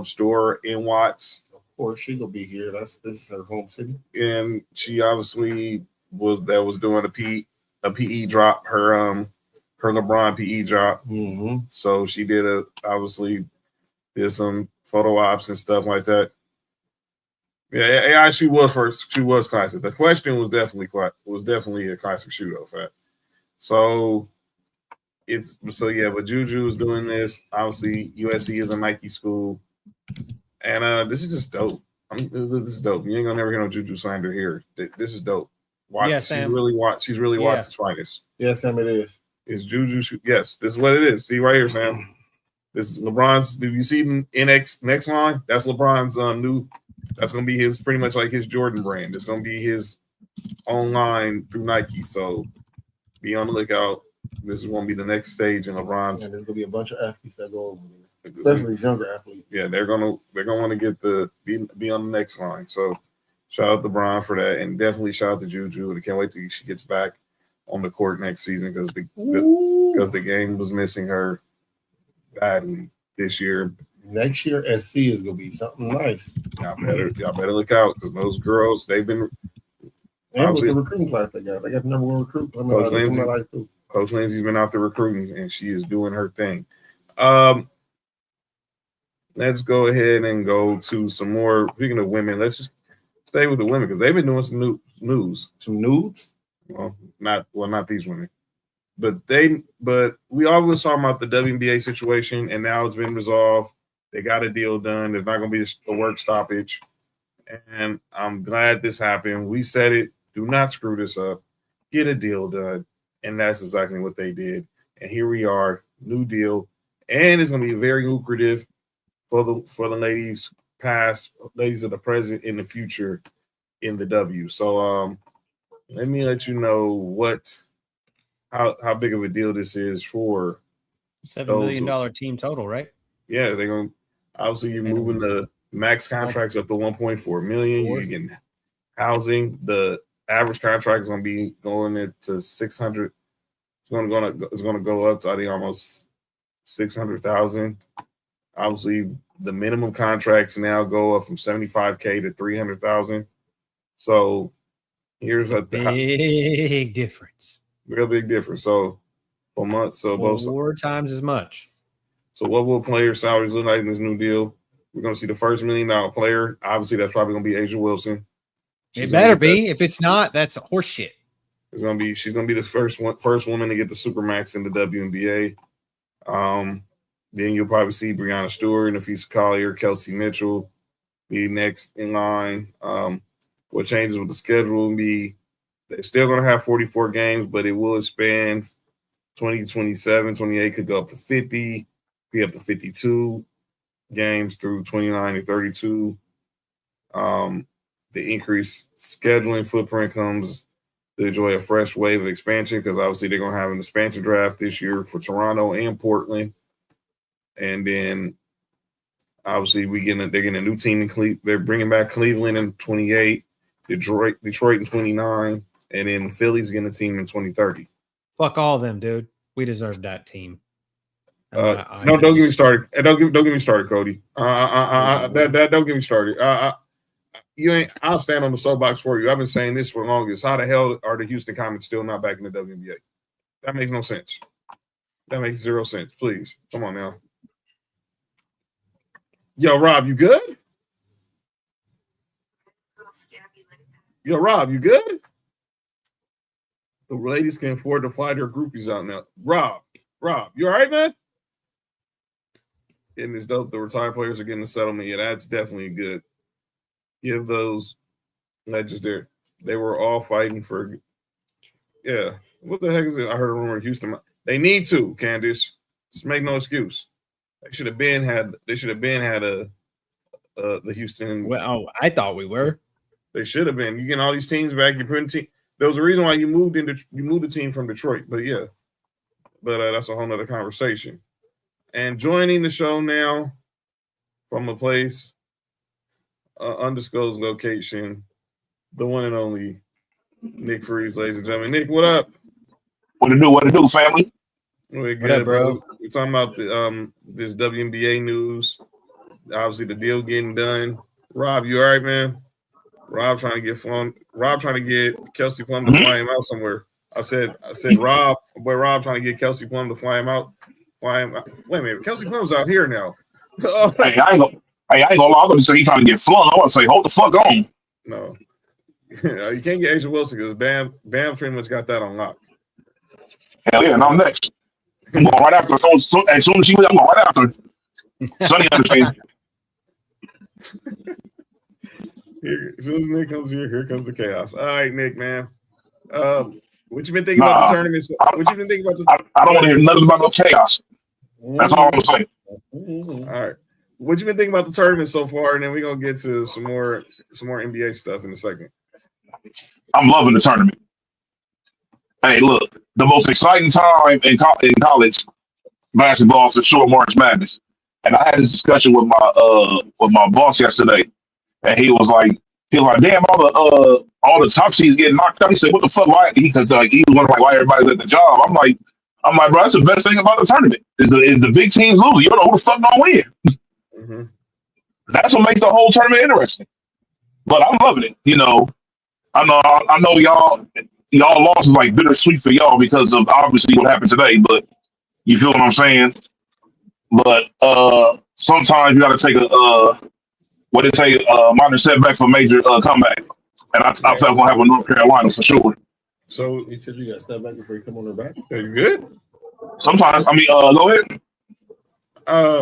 store in Watts. Or she gonna be here. This is her home city. And she obviously was doing a PE drop, her LeBron PE drop. Mm-hmm. So she did some photo ops and stuff like that. Yeah, she was classic. The question was definitely a classic shoe though, Fat. So but Juju is doing this. Obviously, USC is a Nike school. And this is just dope. This is dope. You ain't gonna never hear no Juju slander here. This is dope. Yeah, Sam. She's really Watts' finest. Yeah, Sam, it is. It's Juju. Yes, this is what it is. See right here, Sam. This is LeBron's. Do you see the next line? That's LeBron's new. That's gonna be his pretty much like his Jordan brand. It's gonna be his own line through Nike. So be on the lookout. This is gonna be the next stage in LeBron's. And there's gonna be a bunch of athletes that go over there. Especially younger athletes. Yeah, they're gonna want to be on the next line. So shout out to Bron for that, and definitely shout out to Juju. And I can't wait till she gets back on the court next season because the game was missing her badly this year. Next year, SC is gonna be something nice. Y'all better look out because those girls they've been. And with the recruiting class they got the number 1 recruit. Coach Lindsay's been out there recruiting, and she is doing her thing. Let's go ahead and go to some more. Speaking of women, let's just stay with the women because they've been doing some news. Some nudes? Well, not these women. But we always talking about the WNBA situation, and now it's been resolved. They got a deal done. There's not going to be a work stoppage. And I'm glad this happened. We said it. Do not screw this up. Get a deal done. And that's exactly what they did. And here we are, new deal. And it's going to be very lucrative for the ladies past, ladies of the present, in the future in the W. So let me let you know how big of a deal this is for $7 million team total, right? Yeah, they're going to obviously you're moving the max contracts up to 1.4 million. You're getting housing. The average contract is going to be going into 600. It's going to go up to I think almost 600,000. Obviously, the minimum contracts now go up from 75K to 300,000. So here's a big difference. Real big difference. So per month, so both 4 times as much. So what will player salaries look like in this new deal? We're going to see the first $1 million player. Obviously, that's probably going to be Asia Wilson. It better be. If it's not, that's horseshit. She's going to be the first woman to get the Supermax in the WNBA. Then you'll probably see Breanna Stewart, Nafisa Collier, Kelsey Mitchell, be next in line. What changes with the schedule will be they're still going to have 44 games, but it will expand 27, 28 could go up to 50, be up to 52 games through 29 and 32. The increased scheduling footprint comes to enjoy a fresh wave of expansion because obviously they're going to have an expansion draft this year for Toronto and Portland. And then obviously they're getting a new team in Cleveland. They're bringing back Cleveland in 28, Detroit in 29, and then Philly's getting a team in 2030. Fuck all of them, dude. We deserve that team. No, don't get me started. Don't get me started, Cody. Don't get me started. I'll stand on the soapbox for you. I've been saying this for the longest. How the hell are the Houston Comets still not back in the WNBA? That makes no sense. That makes zero sense. Please, come on now. Yo, Rob, you good? Yo, Rob, you good? The ladies can afford to fly their groupies out now. Rob, you all right, man? Getting this dope. The retired players are getting a settlement. Yeah, that's definitely good. Give those legends there. They were all fighting for. Yeah, what the heck is it? I heard a rumor in Houston. They need to, Candace. Just make no excuse. They should have been had the Houston. Well, I thought we were. They should have been. You getting all these teams back. You're putting team. There was a reason why you moved the team from Detroit. But yeah, that's a whole nother conversation. And joining the show now from a place, undisclosed location, the one and only Nick Freeze, ladies and gentlemen. Nick, what up? What to do, family? We're good, what up, bro? We're talking about this WNBA news. Obviously, the deal getting done. Rob, you all right, man? Rob trying to get Kelsey Plum to fly him out somewhere. I said, Rob trying to get Kelsey Plum to fly him out. Wait a minute, Kelsey Plum's out here now. Hey, I ain't gonna lie. I'm gonna say he's trying to get flung. I want to say, hold the fuck on. No, you can't get Asia Wilson because Bam pretty much got that on lock. Hell yeah, and I'm next. I'm going right after. As soon as she leaves, I'm going right after. Sonny understands. As soon as Nick comes here comes the chaos. All right, Nick, man. What you been thinking about the tournament? What you been thinking about the? I don't want to hear nothing about no chaos. That's all I'm saying. All right. What you been thinking about the tournament so far? And then we're gonna get to some more NBA stuff in a second. I'm loving the tournament. Hey, look, the most exciting time in college basketball is for sure March Madness. And I had this discussion with my boss yesterday, and he was like, damn, all the top seeds getting knocked out. He said, what the fuck? Why? He was wondering why everybody's at the job. I'm like, bro, that's the best thing about the tournament. Is the big teams lose. You don't know who the fuck gonna win. Mm-hmm. That's what makes the whole tournament interesting. But I'm loving it. I know y'all lost is like bittersweet for y'all because of obviously what happened today. But you feel what I'm saying? But sometimes you got to take a minor setback for major comeback. And I felt gonna have a North Carolina for sure. So you said you got to step back before you come on the back. Are you good? Sometimes, go ahead.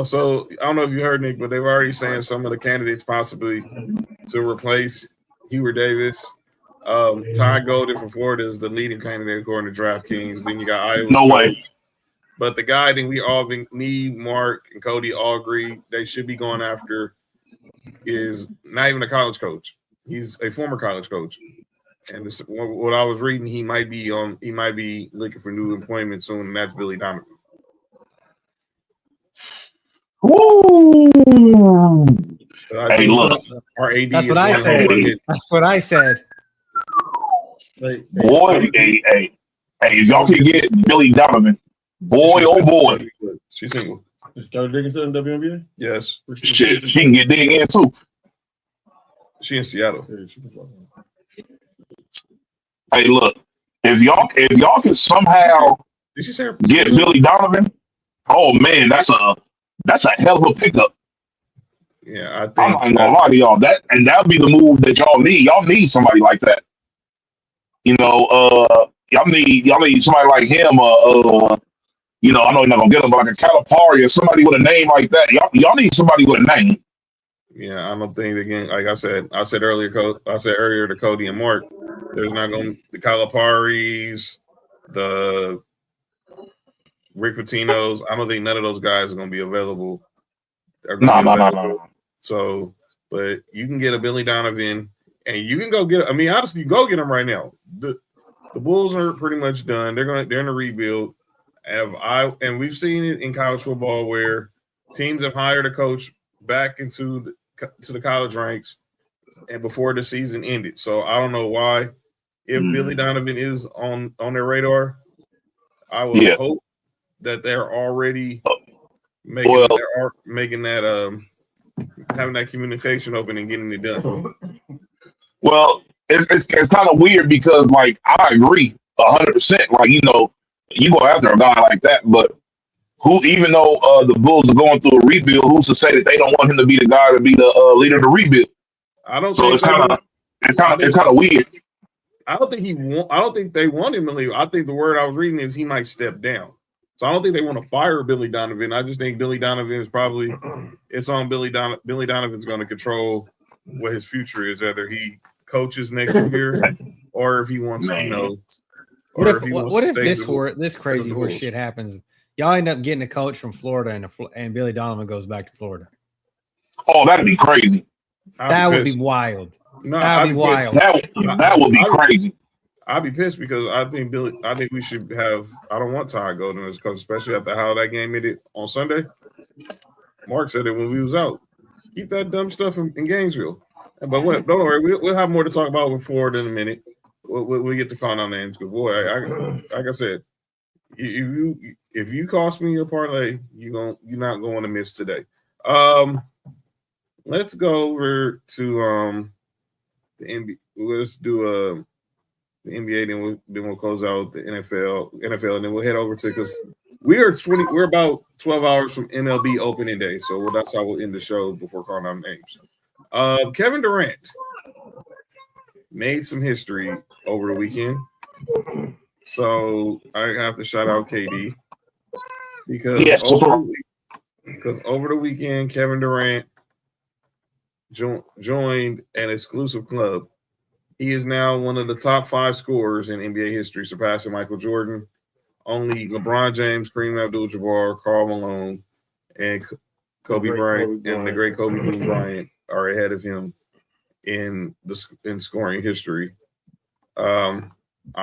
So I don't know if you heard, Nick, but they were already saying some of the candidates possibly to replace Hubert Davis. Ty Golden from Florida is the leading candidate according to DraftKings. Then you got Iowa. No way. But the guy that me, Mark, and Cody all agree they should be going after is not even a college coach. He's a former college coach. And what I was reading, he might be looking for new employment soon, and that's Billy Donovan. Woo! Hey, look. Our AD That's what I said. That's what I said. Boy, hey, if y'all can get Billy Donovan, boy, oh boy. She's single. Is Skylar Dickinson in the WNBA? Yes. Shit, she can get dig in too. She in Seattle. Hey, look, if y'all can somehow get Billy Donovan, oh man, that's a hell of a pickup. Yeah, I'm not gonna lie to y'all. That'll be the move that y'all need. Y'all need somebody like that. Y'all need somebody like him. I know you're not gonna get him, but like a Calipari or somebody with a name like that. Y'all need somebody with a name. Yeah, I don't think again. Like I said earlier to Cody and Mark, there's not going to the Calaparis, the Rick Pitino's. I don't think none of those guys are going to be available. No. So, but you can get a Billy Donovan, and you can go get. I mean, honestly, you go get him right now. The Bulls are pretty much done. They're in a rebuild. And we've seen it in college football where teams have hired a coach back into the college ranks and before the season ended. So I don't know why. If Billy Donovan is on their radar, I would hope that they're already making that having that communication open and getting it done. Well, it's kind of weird because like I agree 100%. Like you go after a guy like that, but even though the Bulls are going through a rebuild, who's to say that they don't want him to be the guy to be the leader of the rebuild? I don't. So it's kind of weird. I don't think they want him to leave. I think the word I was reading is he might step down. So I don't think they want to fire Billy Donovan. I just think Billy Donovan is probably it's on Billy Donovan. Billy Donovan's going to control what his future is, whether he coaches next year or if he wants, What if this crazy horse shit happens? Y'all end up getting a coach from Florida and Billy Donovan goes back to Florida. Oh, that'd be crazy. That would be wild. No, that'd be wild. That would be crazy. I'd be pissed because I think we should have. I don't want Ty Golden as coach, especially after how that game ended on Sunday. Mark said it when we was out. Keep that dumb stuff in Gainesville. But don't worry, we'll have more to talk about with Florida in a minute. We'll get to calling out names. Because boy, like I said, if you cost me a parlay, you're not going to miss today. Let's go over to the NBA. Let's do the NBA, then we'll close out the NFL, and then we'll head over to because we're about 12 hours from MLB opening day, so that's how we'll end the show before calling out names. Kevin Durant made some history over the weekend, so I have to shout out KD because over the weekend Kevin Durant joined an exclusive club. He is now one of the top 5 scorers in NBA history, surpassing Michael Jordan. Only LeBron James, Kareem Abdul-Jabbar, Karl Malone, and Kobe Bryant and the great Kobe Bean Bryant are ahead of him in scoring history. I'll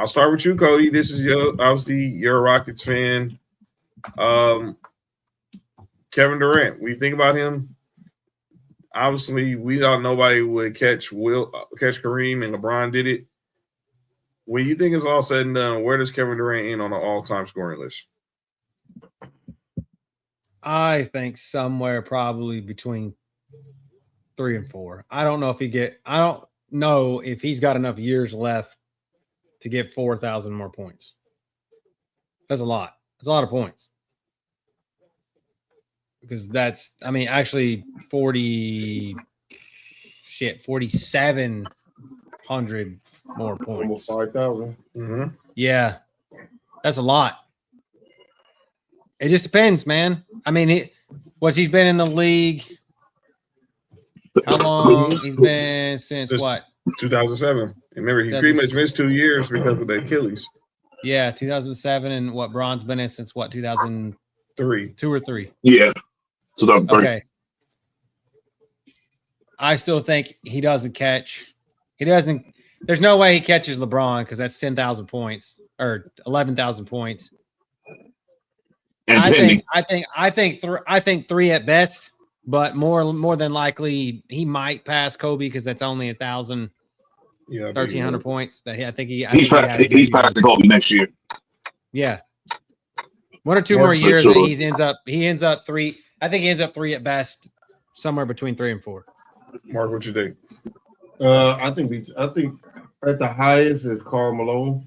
start with you, Cody. This is obviously you're a Rockets fan. Kevin Durant, what do you think about him? Obviously, we thought nobody would catch Kareem, and LeBron did it. When you think it's all said and done, where does Kevin Durant end on the all-time scoring list? I think somewhere probably between 3 and 4. I don't know if he's got enough years left to get 4,000 more points. That's a lot. That's a lot of points. Because that's, actually 4,700 more points. Almost 5,000. Mm-hmm. Yeah, that's a lot. It just depends, man. He's been in the league. How long? He's been since what? 2007. Remember, he pretty much missed 2 years because of the Achilles. Yeah, 2007, and what? Bron's been in since what? 2003, 2 or 3. Yeah. 2003. Okay. I still think he doesn't catch. He doesn't. There's no way he catches LeBron because that's 10,000 points or 11,000 points. I think 3 at best, but more than likely he might pass Kobe because that's only 1,000. Yeah, 1,300 points. He's passing Kobe next year. Yeah. 1 or 2 more years, and he ends up 3. I think he ends up 3 at best, somewhere between 3 and 4. Mark, what you think? I think at the highest is Karl Malone.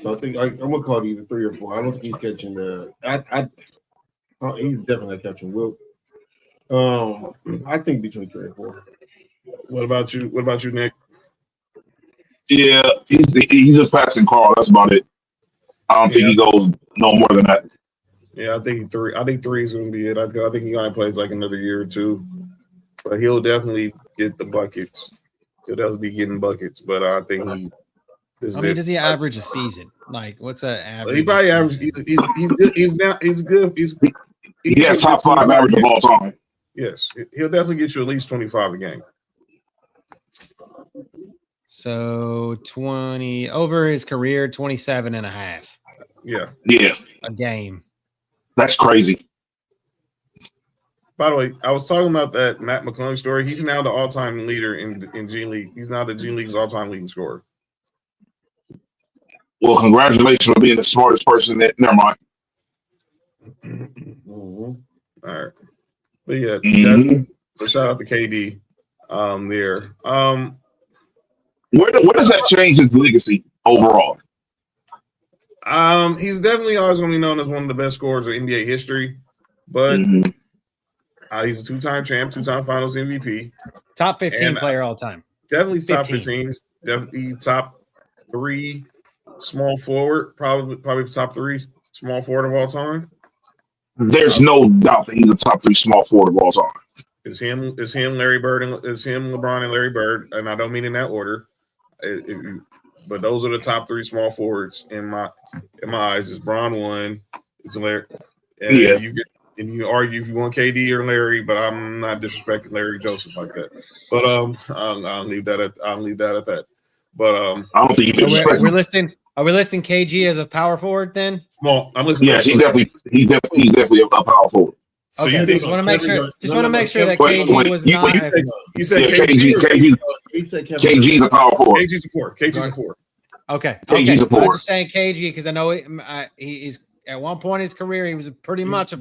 So I think I'm gonna call it either 3 or 4. I don't think he's catching he's definitely catching Wilt. I think between 3 and 4. What about you, Nick? Yeah, he's just passing Karl. That's about it. I don't think he goes no more than that. Yeah, I think 3. I think 3 is going to be it. I think he only plays like another year or 2. but he'll definitely get the buckets. He'll definitely be getting buckets, but I think he. I mean, does he average a season? Like, what's an average? He probably average. He's good. He's good. He has top 5 average of all time. Yes, he'll definitely get you at least 25 a game. So 20 over his career, 27 and a half. Yeah. A game. That's crazy. By the way, I was talking about that Matt McClung story. He's now the all-time leader in G League. He's now the G League's all-time leading scorer. Well, congratulations on being the smartest person. Never mind. Mm-hmm. All right. But yeah, so shout out to KD there. Where does that change his legacy overall? He's definitely always going to be known as one of the best scorers in NBA history, but he's a 2-time champ, 2-time Finals MVP, top 15 player all time. Definitely top 15. Definitely top 3 small forward, probably top 3 small forward of all time. There's no doubt that he's a top 3 small forward of all time. It's him, Larry Bird, and it's him, LeBron, and Larry Bird, and I don't mean in that order. But those are the top 3 small forwards in my eyes. It's Bron 1, it's Larry, and you argue if you want KD or Larry, but I'm not disrespecting Larry Joseph like that. But I'll leave that at that. But I don't think you Are we listing KG as a power forward then? Small. I'm listening. Yes, he's definitely a power forward. So okay, just want to make sure. Just want to make sure that KG was not. You said KG. He said KG's a power forward. KG's a 4. KG's a 4. Okay. KG's a 4. I'm just saying KG because I know he's at one point in his career he was pretty much a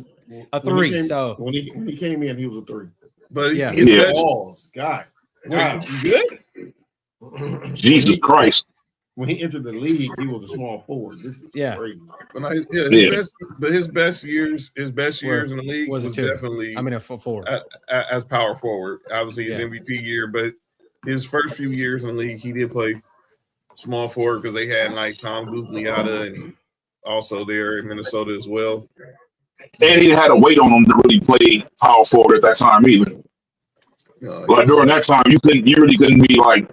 3. So when he came in, he was a 3. But balls, God, you good? Jesus Christ. When he entered the league, he was a small forward. This is crazy. But his best years in the league was definitely a 4 as power forward. Obviously his MVP year, but his first few years in the league, he did play small forward because they had like Tom Gugliotta and also there in Minnesota as well. And he had a weight on him to really play power forward at that time either. Like during that time, you really couldn't be like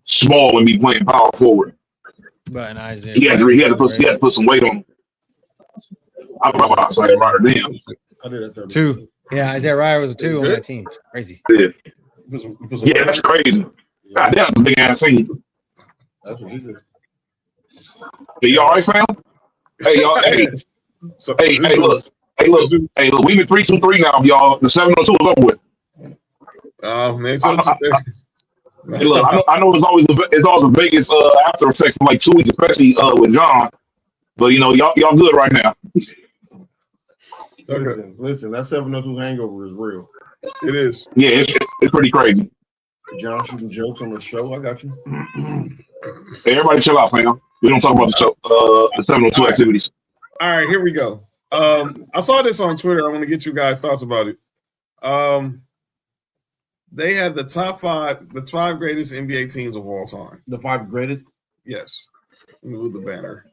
small and be playing power forward. But Isaiah, he had to put some weight on him. I'm about to say Ryder damn. I did that 2. Yeah, Isaiah Ryder was a 2 on that team. Crazy. Yeah, that's crazy. God damn, a big ass team. That's what she said. Hey, you all right, fam? Hey, y'all. Hey, look. We've been 3-2-3 now, y'all. The 7-2 is over with. Hey, look, I know it's always a Vegas after effect for like 2 weeks, especially with John. But y'all good right now. Listen, that 7-2 hangover is real. It is. Yeah, it's pretty crazy. John shooting jokes on the show. I got you. Hey, everybody chill out, fam. We don't talk about the show, the 702 activities. All right, here we go. I saw this on Twitter. I want to get you guys' thoughts about it. They had the top 5 greatest NBA teams of all time. The 5 greatest? Yes. Move the banner.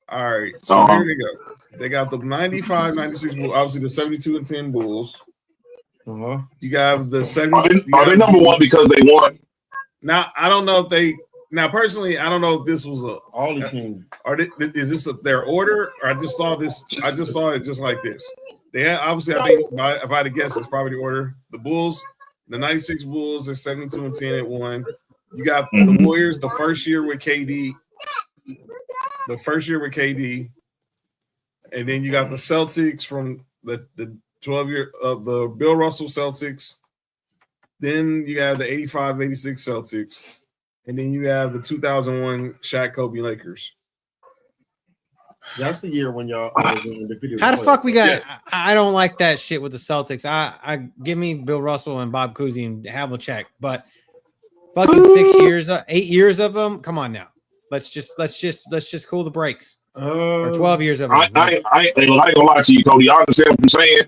All right. So here they go. They got the 95, 96 Bulls, obviously the 72 and 10 Bulls. You got the 70. Are they number 1 because they won? Now, I don't know if they – now, personally, I don't know if this was all these teams. Is this their order? Or I just saw this – I just saw it just like this. They had – obviously, I think if I had to guess, it's probably the order. The Bulls – the 96 Bulls are 72 and 10 at 1. You got the Warriors the first year with KD. And then you got the Celtics from the 12-year of the Bill Russell Celtics. Then you have the 85-86 Celtics. And then you have the 2001 Shaq Kobe Lakers. That's the year when y'all defeated. How the fuck we got? Yes. I don't like that shit with the Celtics. I give me Bill Russell and Bob Cousy and Havlicek, but fucking 6 years, 8 years of them. Come on now, let's just cool the brakes. Or 12 years of them. I ain't gonna lie to you, Cody. I understand what you're saying,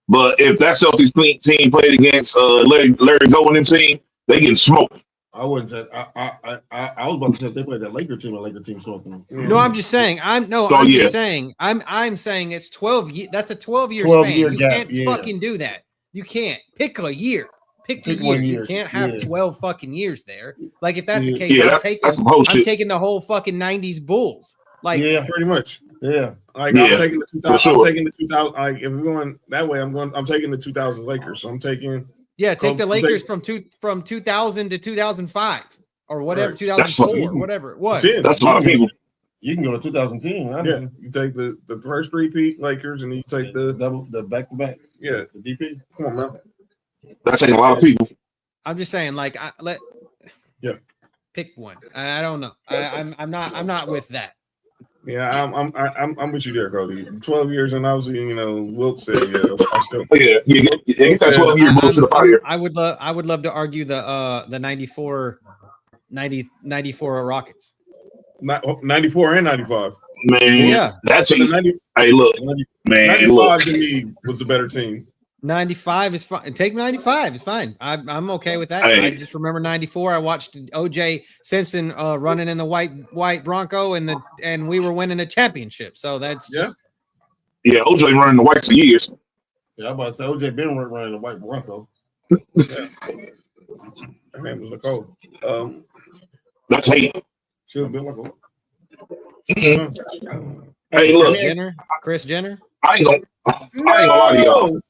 but if that Celtics team played against Larry Goldman team, they get smoked. I wouldn't say. I was about to say if they played that Laker team smoking them. No, I'm just saying. I'm just saying. I'm saying it's 12. That's a 12-year span. You can't fucking do that. You can't pick a year. Pick the Pick year. 1 You year. can't have Yeah. 12 fucking years there. Like if that's the Yeah. case, Yeah, I'm that's some bullshit. taking the whole fucking 90s Bulls. Like Yeah. Pretty much. Yeah. Like Yeah, I'm taking the 2000. for sure. I'm taking the 2000. Like if we're going that way, I'm taking the 2000 Lakers. So I'm taking. yeah, take the I'm Lakers taking- from 2000 to 2005 or whatever, Right. 2004, That's whatever it was. 10. That's a lot of people. You can go to 2010. Yeah, Honestly. you take the first three-peat Lakers, and you take the back to back. yeah. The DP. Come on, man. That's taking a lot of people. I'm just saying, like, Yeah. pick one. I don't know. I'm not with that. Yeah, I'm with you there, Cody. 12 years, and obviously, Wilt said, I still. Yeah, get that 12-year bullshit up out of here. I would love to argue the 94 Rockets. 94 and 95. Man, Yeah. that's So the it. 90, Hey, look, 90, man, 95 look. to me was the better team. 95 is fine. Take 95 is fine. I'm okay with that. Hey. I just remember 94. I watched OJ Simpson running in the white Bronco and we were winning a championship. So that's just Yeah, OJ running the Whites for years. Yeah, I'm about to say OJ been running the white Bronco. Her name was Nicole. That's hate. She was built like a. Hey, look, Chris Jenner. I ain't gonna lie to y'all.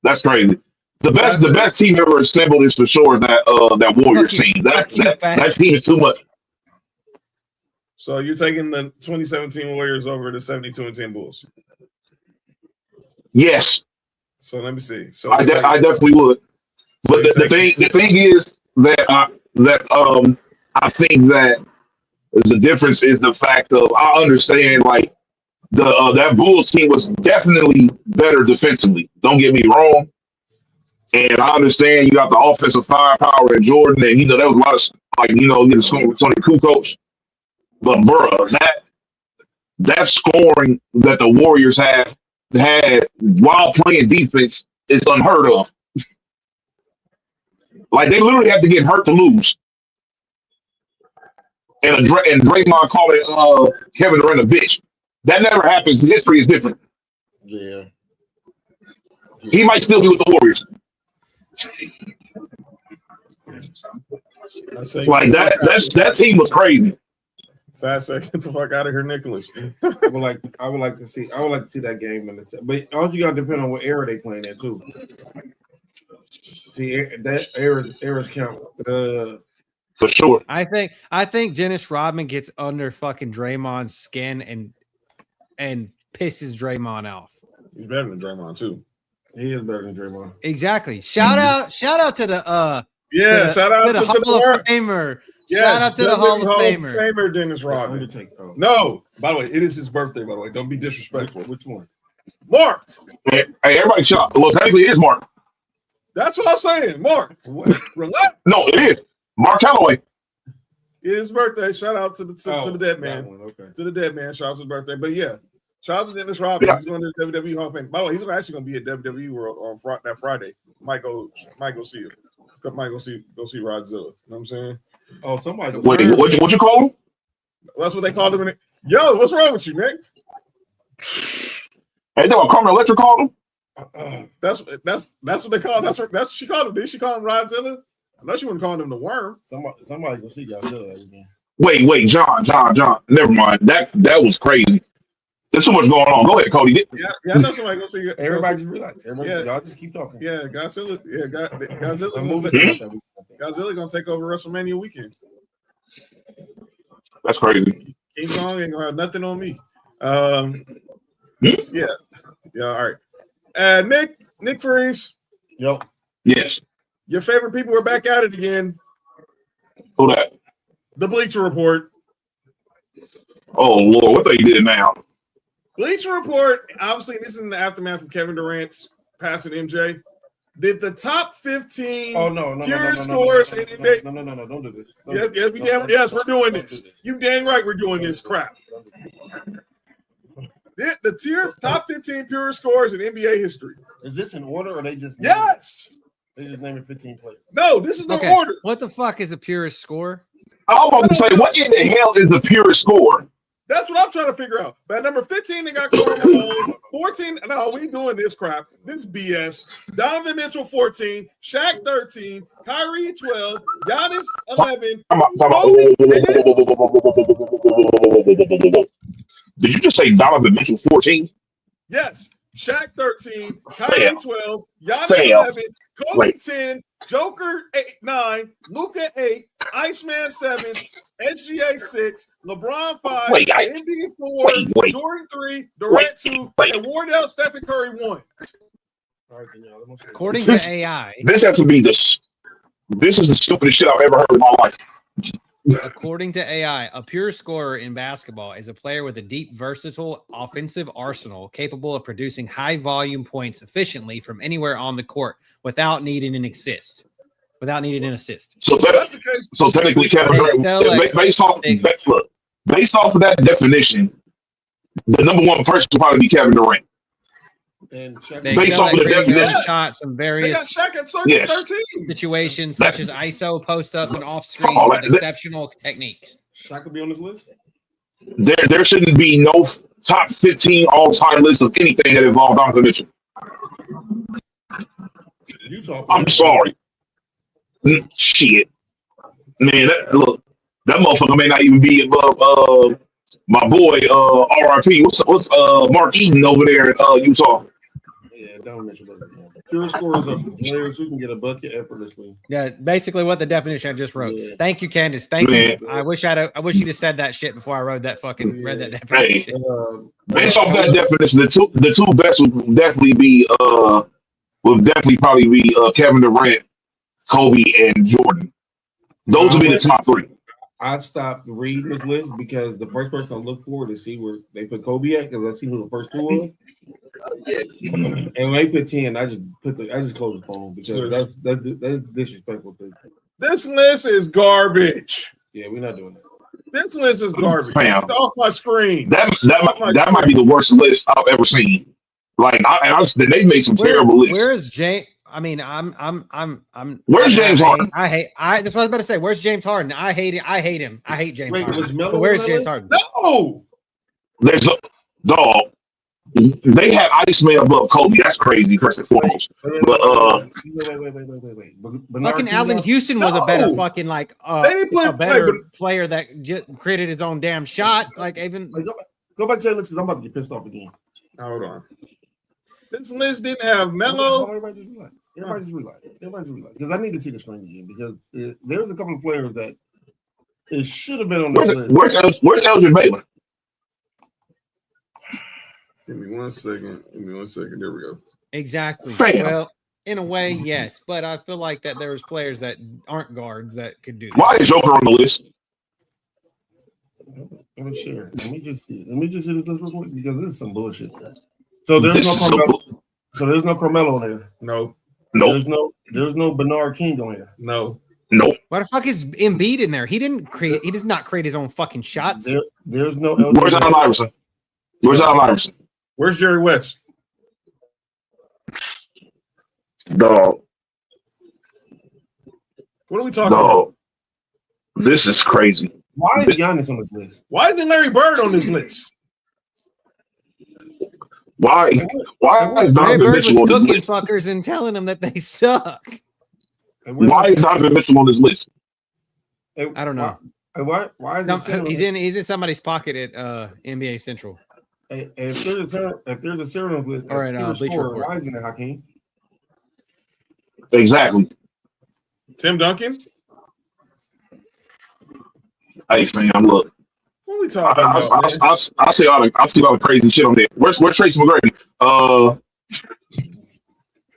That's crazy. The best team ever assembled is for sure that Warriors team. That team is too much. So you're taking the 2017 Warriors over the 72-10 Bulls. Yes, So let me see. So I definitely would. But the thing is that I think that the difference is the fact of I understand like that Bulls team was definitely better defensively. Don't get me wrong. And I understand you got the offensive firepower in Jordan, and there was a lot of getting scoring with Tony Kukoc. But bruh, that scoring that the Warriors have had while playing defense is unheard of. Like they literally have to get hurt to lose. And Draymond calling Kevin Durant a bitch. That never happens. History is different. Yeah. He might still be with the Warriors. Like that team was crazy. Fast second, get the fuck out of here, Nicholas. I would like to see that game but also you gotta depend on what era they playing in too. See that eras count. For sure. I think Dennis Rodman gets under fucking Draymond's skin and pisses Draymond off. He's better than Draymond too. He is better than Draymond. Exactly. Shout out to the shout out to the Hall of Famer. Yes, Shout out to the Hall of Famer Dennis Rodman. No, by the way, it is his birthday. By the way, don't be disrespectful. Which one? Mark. Hey, everybody shot. Well, technically, it is Mark. That's what I'm saying. Mark. Relax. No, it is Mark Calloway. It is his birthday. Shout out to the dead man. Okay. To the dead man. Shout out to his birthday. But yeah, shout out to Dennis Rodman. Yeah. He's going to the WWE Hall of Fame. By the way, he's actually going to be at WWE World on that Friday. Might go see him. Might go see Rodzilla. You know what I'm saying? Oh, somebody. Wait, what you call him? That's what they called him. Yo, what's wrong with you, man? Hey, that what Carmen Electra called him? That's what they call him. That's what she called him. Did she call him Rodzilla? I know she wouldn't call him the Worm. Somebody go see Godzilla again. Wait, John. Never mind. That was crazy. There's so much going on. Go ahead, Cody. Yeah, I know somebody go see. Everybody just relax. Y'all just keep talking. Yeah, Godzilla. Yeah, Godzilla gonna take over WrestleMania weekend. That's crazy. King Kong ain't gonna have nothing on me. Yeah. All right. Nick Freeze. Yo. Yes. Your favorite people are back at it again. Who that? The Bleacher Report. Oh Lord, what they did now? Bleacher Report. Obviously, this is in the aftermath of Kevin Durant's passing MJ. Did the top 15 pure scores? No, don't do this. Yes, we're doing this. You dang right we're doing this crap. The top 15 pure scores in NBA history. Is this in order or they just Yes. They just naming 15 players? No, this is the order. What the fuck is the purest score? I'm about to say, what in the hell is the purest score? That's what I'm trying to figure out. But at number 15, they got Karl Malone. 14. No, we doing this crap. This BS. Donovan Mitchell 14, Shaq 13, Kyrie 12, Giannis 11. Did you just say Donovan Mitchell 14? Yes. Shaq 13, Kyrie 12, Giannis Damn. 11, Kobe 10, Joker 9, Luka 8, Iceman 7, SGA 6, LeBron 5, Indy 4, Jordan 3, Durant 2, and Wardell Stephen Curry 1. According to AI, this has to be this is the stupidest shit I've ever heard in my life. According to AI, a pure scorer in basketball is a player with a deep, versatile offensive arsenal capable of producing high-volume points efficiently from anywhere on the court without needing an assist. So technically, Kevin Durant, based off of that definition, the number one person will probably be Kevin Durant. And based off of the definition, shot some various situations such as ISO, post-ups, and off-screen with exceptional techniques. Shaq could be on this list. There shouldn't be no top 15 all-time list of anything that involved Donovan Mitchell. I'm sorry. Shit, man. That motherfucker may not even be above my boy RIP. What's Mark Eaton over there in Utah? Yeah, Donovan Mitchell. Pure scorers are players who can get a bucket effortlessly. Yeah, basically what the definition I just wrote. Yeah. Thank you, Candace. Thank you. I wish you'd have said that shit before I wrote that fucking read that definition. Hey, based off that definition, the two best would definitely probably be Kevin Durant, Kobe, and Jordan. Those would be the top three. I've stopped reading this list because the first person I look for to see where they put Kobe at, because I see who the first two was. And when they put 10, I just close the phone because that's disrespectful. This list is garbage. Yeah, we're not doing that. This list is garbage. Get off my screen. That might be the worst list I've ever seen. Like, they made some terrible lists. Where's James? I mean, Where's James Harden? That's what I was about to say. Where's James Harden? I hate him. I hate James Harden. But where's James Harden? No. There's no dog. They had Iceman above Kobe. That's crazy, first and foremost. Wait. Fucking Allen Houston was a better fucking a better player that just created his own damn shot. Like even go back to that list because I'm about to get pissed off again. Hold on. This list didn't have Melo. Everybody just relax. Because I need to see the screen again because there's a couple of players that it should have been on this list. Where's Elgin Baylor? Give me one second. There we go. Exactly. Bam. Well, in a way, yes, but I feel like that there was players that aren't guards that could do that. Why is Joker on the list? Let me share. Let me just see this list real quick because this is some bullshit. So there's no Carmelo. So there's no Carmelo there. No. There's no Bernard King on here. No. Why the fuck is Embiid in there? He does not create his own fucking shots. There's no. Where's Allen Iverson? Where's Jerry West? Dog. What are we talking about? This is crazy. Why is Giannis on this list? Why isn't Larry Bird on this list? Why is Donovan Mitchell on this list? Fuckers and telling them that they suck. Why is Donovan Mitchell on this list? I don't know. Why is he's in somebody's pocket at NBA Central. If there's a serial list, all right, why isn't it Hakeem? Exactly. Tim Duncan. Hey, fam, look. What are we talking about? I see all the crazy shit on there. Where's Tracy McGrady?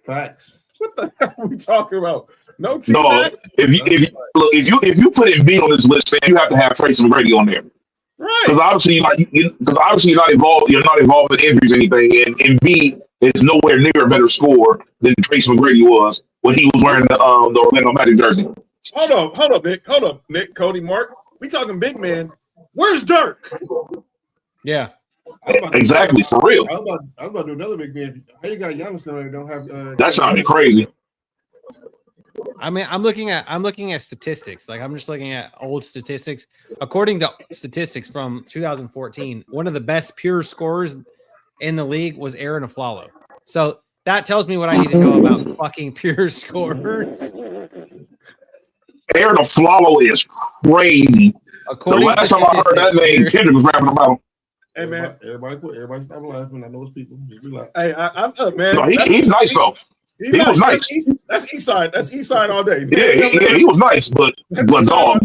Facts. What the hell are we talking about? No team. No, if you put Embiid on this list, man, you have to have Tracy McGrady on there. Right. Because obviously you're not involved. You're not involved in injuries or anything. And Embiid is nowhere near a better scorer than Tracy McGrady was when he was wearing the Orlando Magic jersey. Hold up, Nick. Nick, Cody, Mark. We talking big man. Where's Dirk? Yeah. Exactly, for real. I was about to do another big man. How you got Giannis and don't have that sounded crazy. I mean, I'm looking at statistics. Like I'm just looking at old statistics. According to statistics from 2014, one of the best pure scorers in the league was Aaron Aflalo. So that tells me what I need to know about fucking pure scorers. Aaron Aflalo is crazy. According the last time I heard that name, Kendrick was rapping about him. Hey man, everybody stop laughing. I know it's people. Just relax. hey, I'm up, man. No, he's nice though. He was nice. That's east side. That's east side all day. Yeah, he was nice, but dog.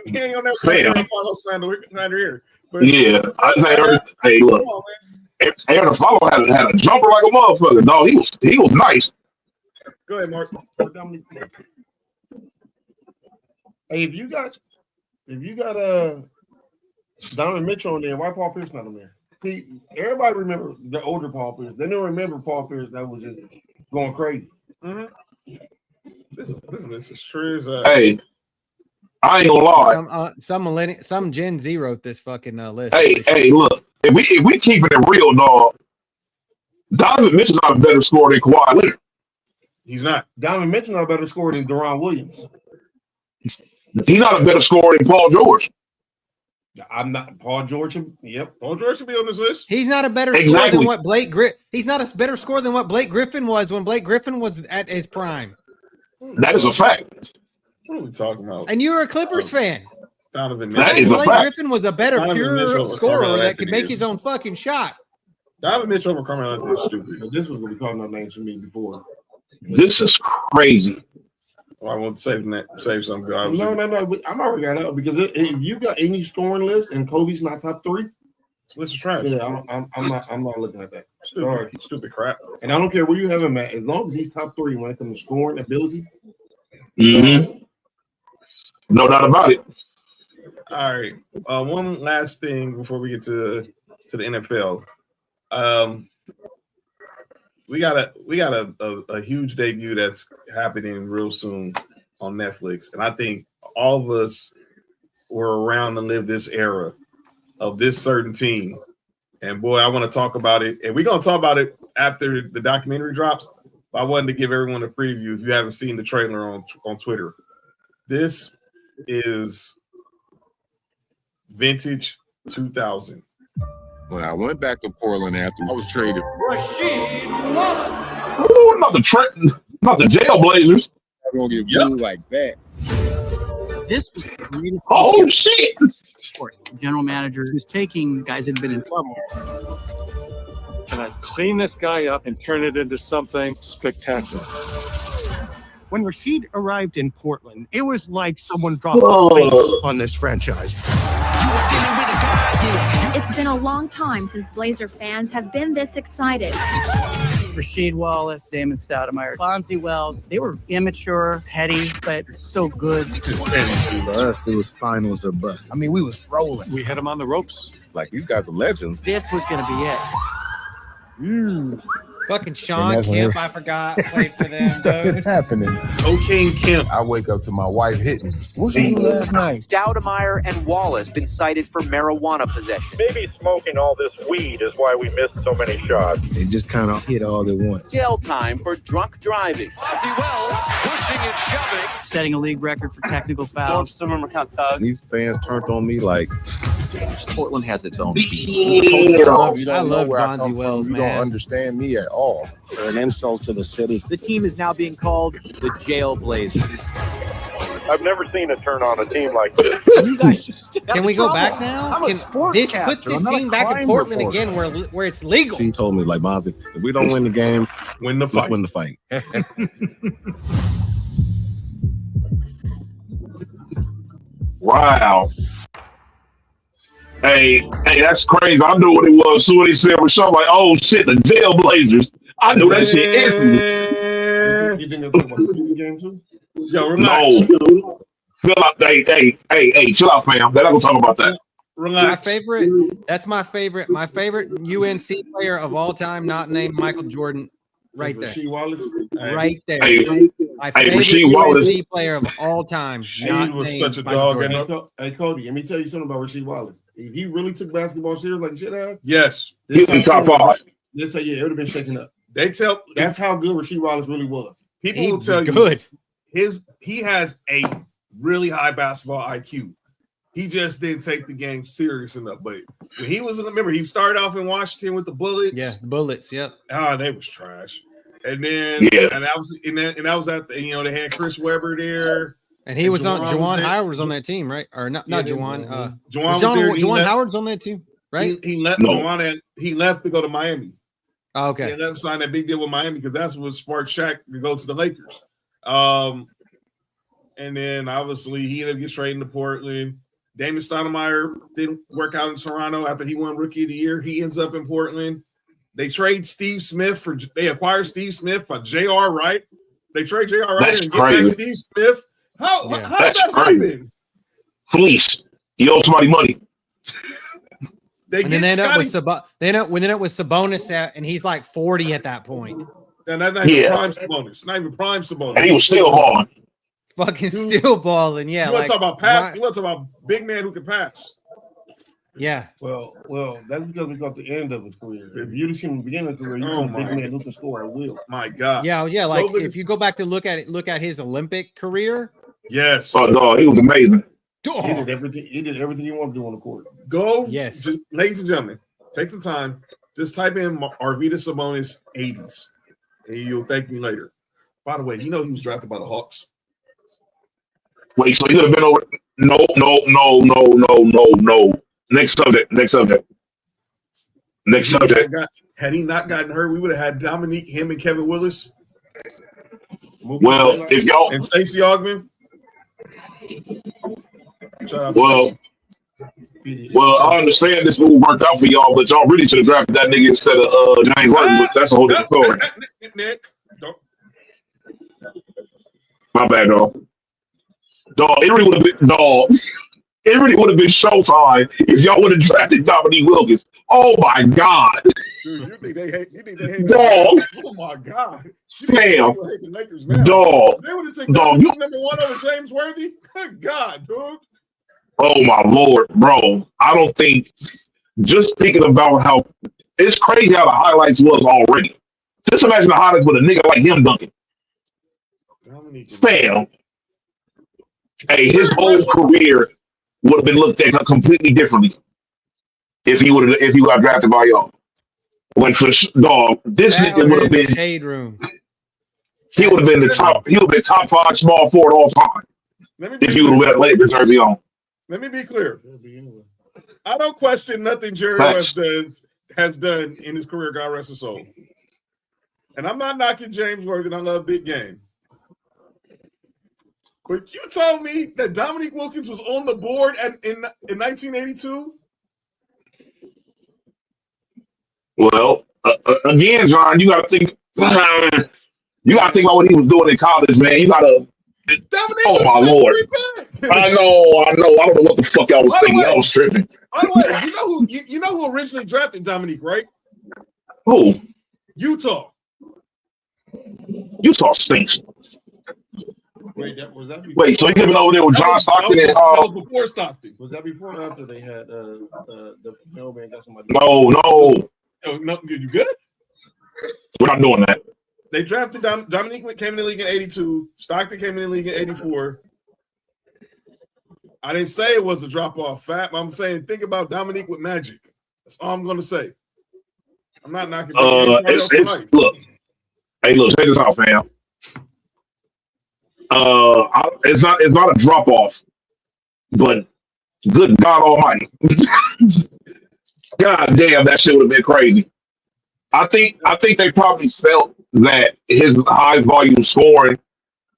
He ain't on that Aflalo slander here. But yeah, I say, hey, look, Aaron Aflalo had a jumper like a motherfucker, dog. He was nice. Go ahead, Mark. Hey, if you got Donovan Mitchell on there, why Paul Pierce not on there? See, everybody remember the older Paul Pierce. They don't remember Paul Pierce that was just going crazy. Mm-hmm. This is true as hey, I ain't gonna lie. Some Gen Z wrote this fucking list. Hey, look, if we keeping it real, dog, Donovan Mitchell's not a better scorer than Kawhi Leonard. He's not. Donovan Mitchell not a better scorer than Deron Williams. He's not a better scorer than Paul George. I'm not Paul George. Yep, Paul George should be on this list. He's not a better scorer than what He's not a better scorer than what Blake Griffin was when Blake Griffin was at his prime. That is a fact. What are we talking about? And you're a Clippers fan. Donovan Mitchell. That is a Blake fact. Griffin was a better pure scorer that could make is. his own fucking shot. Donovan Mitchell over Carmelo Anthony is stupid. This was going to be calling out names for me before. This is crazy. Well, I won't save some guys. No. I'm already got out because if you got any scoring list and Kobe's not top 3, this is trash. Yeah, I'm not looking at that. Stupid crap. And I don't care where you have him at, as long as he's top 3 when it comes to scoring ability. Mm-hmm. No doubt about it. All right. One last thing before we get to the NFL. We got a huge debut that's happening real soon on Netflix, and I think all of us were around to live this era of this certain team. And boy, I want to talk about it, and we're gonna talk about it after the documentary drops. But I wanted to give everyone a preview if you haven't seen the trailer on Twitter. This is vintage 2000. When I went back to Portland after I was traded, Ooh, not the Jailblazers. I'm gonna get booed like that. This was the greatest. Oh shit! General manager who's taking guys that have been in trouble. And I clean this guy up and turn it into something spectacular. When Rashid arrived in Portland, it was like someone dropped the base on this franchise. It's been a long time since Blazer fans have been this excited. Rasheed Wallace, Damon Stoudemire, Bonzi Wells, they were immature, petty, but so good. For us, it was finals or bust. I mean, we was rolling. We had him on the ropes. Like, these guys are legends. This was going to be it. Fucking Sean Kemp, I forgot, played for them, dude. Happening. Cocaine Kemp. I wake up to my wife hitting. What you do last night? Stoudemire and Wallace been cited for marijuana possession. Maybe smoking all this weed is why we missed so many shots. It just kind of hit all at once. Jail time for drunk driving. Bonzi Wells pushing and shoving. Setting a league record for technical fouls. These fans turned on me like, Portland has its own beat. I love Bonzi Wells, man. You don't understand me at all. An insult to the city. The team is now being called the Jailblazers. I've never seen it turn on a team like this. You guys just Can we go back now? Can put this team back in Portland again where it's legal? She told me, like, Bonzi, if we don't win the game, let's win the fight. Wow. Hey, that's crazy. I knew what it was. So when he said Rashad, I'm like, oh shit, the Jailblazers. I knew that shit instantly. You think they're talking about the game too? Yo, relax. No. Chill out. Hey, chill out, fam. They're not gonna talk about that. Relax. That's my favorite UNC player of all time, not named Michael Jordan. Right there. Rasheed Wallace. Right there. My favorite Rasheed Wallace player of all time. She was such a dog. Hey, Cody, let me tell you something about Rasheed Wallace. If he really took basketball serious like shit had, yes, he's in top 5. They tell you it would have been shaken up. That's how good Rasheed Wallace really was. People will tell you he has a really high basketball IQ, He just didn't take the game serious enough. But when he was, remember, he started off in Washington with the Bullets. Yeah, Bullets. Yep. Oh, they was trash. And then, and that was at the, they had Chris Webber there. And he was on Juwan Howard was on that team, right? Or not Juwan. Juwan Howard's on that team, right? He left Juwan he left to go to Miami. Oh, okay. He left to sign that big deal with Miami because that's what sparked Shaq to go to the Lakers. And then obviously he ended up getting traded to Portland. Damon Stoudemire didn't work out in Toronto after he won Rookie of the Year. He ends up in Portland. They acquired Steve Smith for J.R. Wright. They trade J.R. Wright and get back Steve Smith. How did that happen? Fleece. You owe somebody money. They end up with Sabonis and he's like 40 at that point. And that's not even prime Sabonis. Not even prime Sabonis. And he was still balling. Fucking still balling. Yeah. You want to talk about pass? You want to talk about big man who can pass? Yeah. Well, that's because we got the end of his career. If you'd have seen the beginning of his career, you a big man who can score at will. My God. Yeah. Like if you go back to look at his Olympic career. Yes. Oh no, he was amazing. He did everything. He did everything he wanted to do on the court. Go. Yes. Just, ladies and gentlemen, take some time. Just type in Arvydas Sabonis 80s, and you'll thank me later. By the way, he was drafted by the Hawks. Wait, so he could have been over? No. Next subject. Had he not gotten hurt, we would have had Dominique, him, and Kevin Willis. Well, if y'all and Stacey Augmon. Well, I understand this move worked out for y'all, but y'all really should have drafted that nigga instead of James Harden. But that's a whole different story. Nick, my bad, dog. It really would have been It really would have been showtime if y'all would have drafted Dominique Wilkins. Oh my God. Dude, you think they hate dog. Oh my God. Damn. Dog. They would have taken Dominique #1 over James Worthy. Good God, dude. Oh my Lord, bro. I don't think, just thinking about how it's crazy how the highlights was already. Just imagine the highlights with a nigga like him dunking. Bam. Hey, his whole career would have been looked at completely differently if he got drafted by y'all. When for dog, this nigga would have been shade room. He would have been top 5 small forward all time. If he would have been Lakers early on. Let me be clear. I don't question nothing Jerry West has done in his career, God rest his soul. And I'm not knocking James Worthy, and I love big game. But you told me that Dominique Wilkins was on the board in 1982? Well, again, John, you got to think. You got to think about what he was doing in college, man. You got to. Oh my Lord! I know. I don't know what the fuck I was thinking. I was tripping. By the way, you know who originally drafted Dominique, right? Who? Utah. Utah stinks. Wait, so he could have been over there with John Stockton and that was before Stockton. Was that before or after they had the mailman got somebody? No. No, you good? We're not doing that. They drafted Dominique came in the league in 82. Stockton came in the league in 84. I didn't say it was a drop-off fact. I'm saying think about Dominique with Magic. That's all I'm going to say. I'm not knocking. Look, check this out, fam. It's not a drop-off, but good God Almighty, God damn, that shit would have been crazy. I think they probably felt that his high volume scoring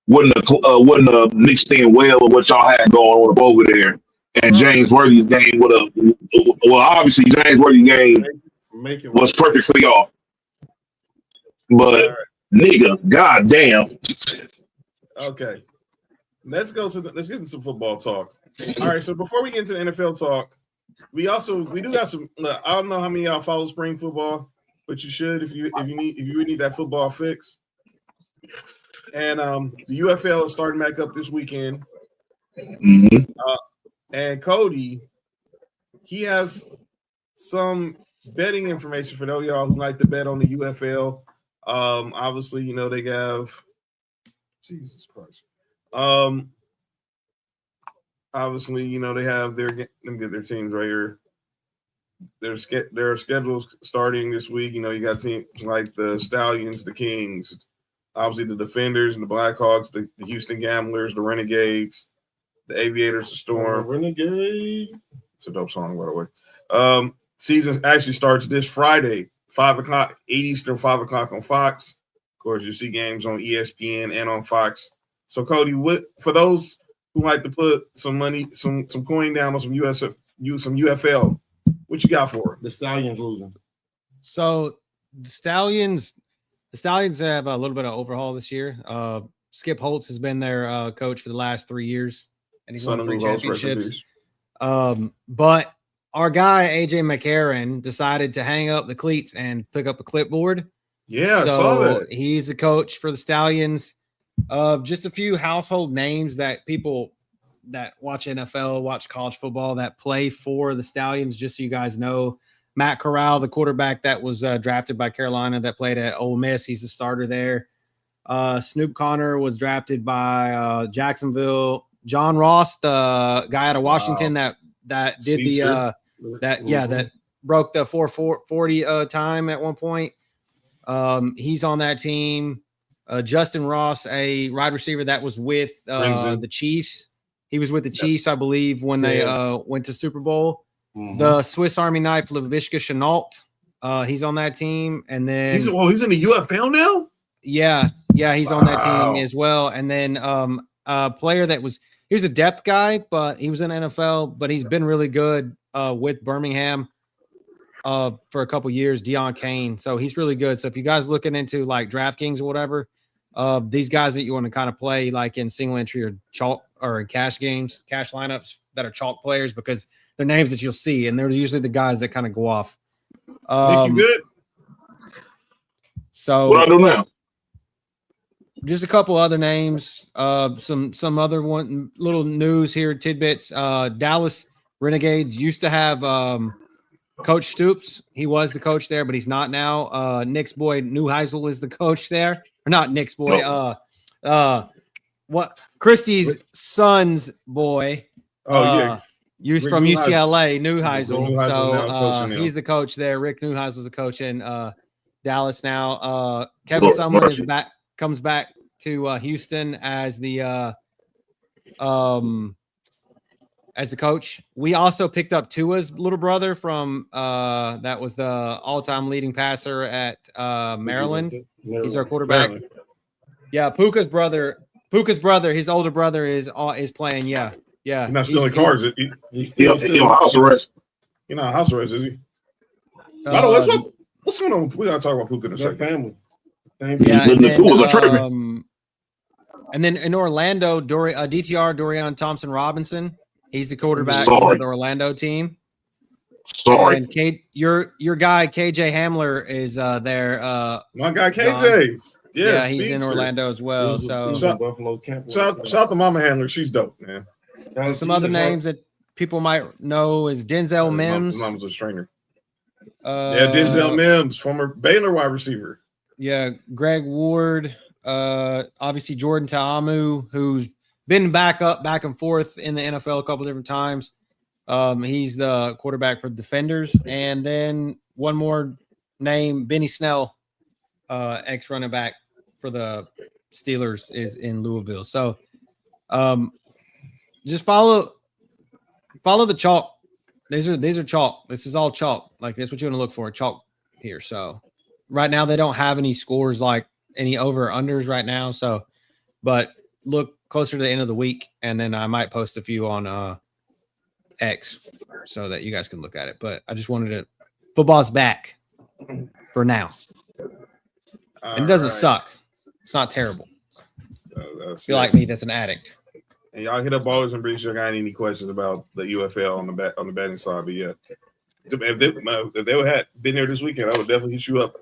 wouldn't have mixed in well with what y'all had going on over there. And James Worthy's game would have. Well, obviously James Worthy's game was perfect for y'all. But nigga, goddamn. Okay, let's get into some football talk. All right, so before we get into the NFL talk, we do got some. Look, I don't know how many of y'all follow spring football, but you should if you really need that football fix. And the UFL is starting back up this weekend. Mm-hmm. And Cody, he has some betting information for those of y'all who like to bet on the UFL. Obviously, they have Jesus Christ. obviously, you know, they have let me get their teams right here. Their schedules starting this week. You know, you got teams like the Stallions, the Kings, obviously the Defenders and the Blackhawks, the Houston Gamblers, the Renegades, the Aviators, the Storm. Renegade. It's a dope song, by the way. Season actually starts this Friday, 5 o'clock, 8 Eastern, 5 o'clock on Fox. Of course, you see games on ESPN and on Fox. So, Cody, what for those who like to put some money, some coin down on some UFL, what you got for the Stallions losing? So the Stallions have a little bit of overhaul this year. Skip Holtz has been their coach for the last 3 years, and he's won 3 championships. But our guy AJ McCarron decided to hang up the cleats and pick up a clipboard. Yeah, so I saw that. He's the coach for the Stallions. Just a few household names that people that watch NFL, watch college football, that play for the Stallions, just so you guys know. Matt Corral, the quarterback that was drafted by Carolina that played at Ole Miss. He's the starter there. Snoop Connor was drafted by Jacksonville. John Ross, the guy out of Washington that did Speedster. that broke the 4.40 time at one point. He's on that team. Justin Ross, a wide receiver that was with the Chiefs. He was with the Chiefs, I believe, when they went to Super Bowl. Mm-hmm. The Swiss Army knife, Laviska Shenault, he's on that team. And then he's in the UFL now? Yeah, he's on that team as well. And then a player that he was a depth guy, but he was in NFL, but he's been really good with Birmingham for a couple years, Deion Kane. So he's really good. So if you guys looking into like DraftKings or whatever, these guys that you want to kind of play like in single entry or chalk or in cash games, cash lineups that are chalk players, because they're names that you'll see, and they're usually the guys that kind of go off. Think you good? So what I do now? Just a couple other names. Some other little news here, tidbits. Dallas Renegades used to have Coach Stoops. He was the coach there, but he's not now. Nick's boy Neuheisel is the coach there. Or not Nick's boy. Christie's son's boy. Used from UCLA, Neuheisel. So he's the coach there. Rick Neuheisel's the coach in Dallas now. Kevin Sumlin comes back to Houston as the coach. We also picked up Tua's little brother from that was the all-time leading passer at Maryland. He's our quarterback. Maryland. Yeah, Puka's brother, his older brother is playing. Yeah. He's not stealing cars. He's on house arrest. You're not on house arrest, is he? By the way, what's going on? We gotta talk about Puka in a second. Family. Yeah, and then in Orlando, DTR Dorian Thompson Robinson. He's the quarterback for the Orlando team. And your guy KJ Hamler is there. My guy KJ. Yeah, he's in Orlando as well. So shout out to Mama Handler. She's dope, man. So some other names that people might know is Denzel Mims. Mom's a trainer. Denzel Mims, former Baylor wide receiver. Yeah, Greg Ward. Obviously Jordan Ta'amu, who's been back and forth in the NFL a couple different times. He's the quarterback for the Defenders. And then one more name, Benny Snell, ex-running back for the Steelers, is in Louisville. So just follow the chalk. These are chalk. This is all chalk. Like, that's what you want to look for, chalk here. So right now they don't have any scores, like any over or unders right now. So, but look closer to the end of the week, and then I might post a few on X so that you guys can look at it. But I just wanted to – football's back for now. And it doesn't suck. It's not terrible. If you're like me, that's an addict. And y'all hit up Ballers and Breach if you got any questions about the UFL on the betting side. But yeah, if they had been there this weekend, I would definitely hit you up.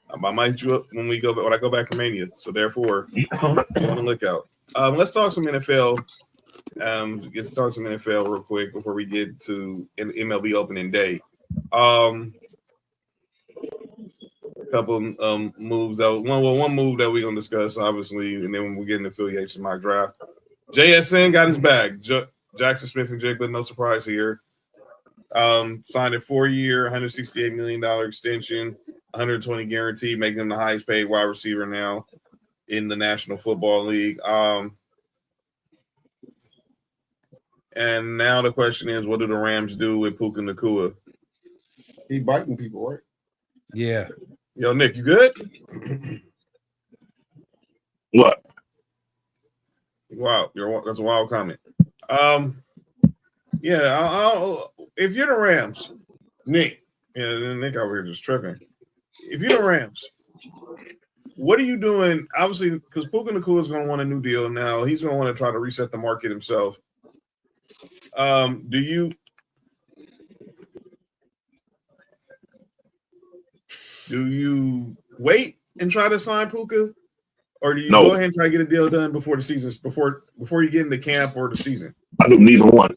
I might hit you up when I go back to Mania. So therefore, be on the lookout. Let's talk some NFL. Let's talk some NFL real quick before we get to MLB Opening Day. A couple moves out. One move that we're gonna discuss, obviously, and then when we get into affiliation, my draft. JSN got his bag. Jackson Smith and Jigba, no surprise here. Signed a 4-year, $168 million extension, 120 guarantee, making him the highest paid wide receiver now in the National Football League. And now the question is, what do the Rams do with Puka Nacua? He biting people, right? Yeah. Yo, Nick, you good? What? Wow, that's a wild comment. If you're the Rams, Nick over here just tripping. If you're the Rams, what are you doing? Obviously, because Puka Nacua is going to want a new deal now. He's going to want to try to reset the market himself. Do you wait and try to sign Puka, or do you go ahead and try to get a deal done before the season, before you get into camp or the season? I do neither one.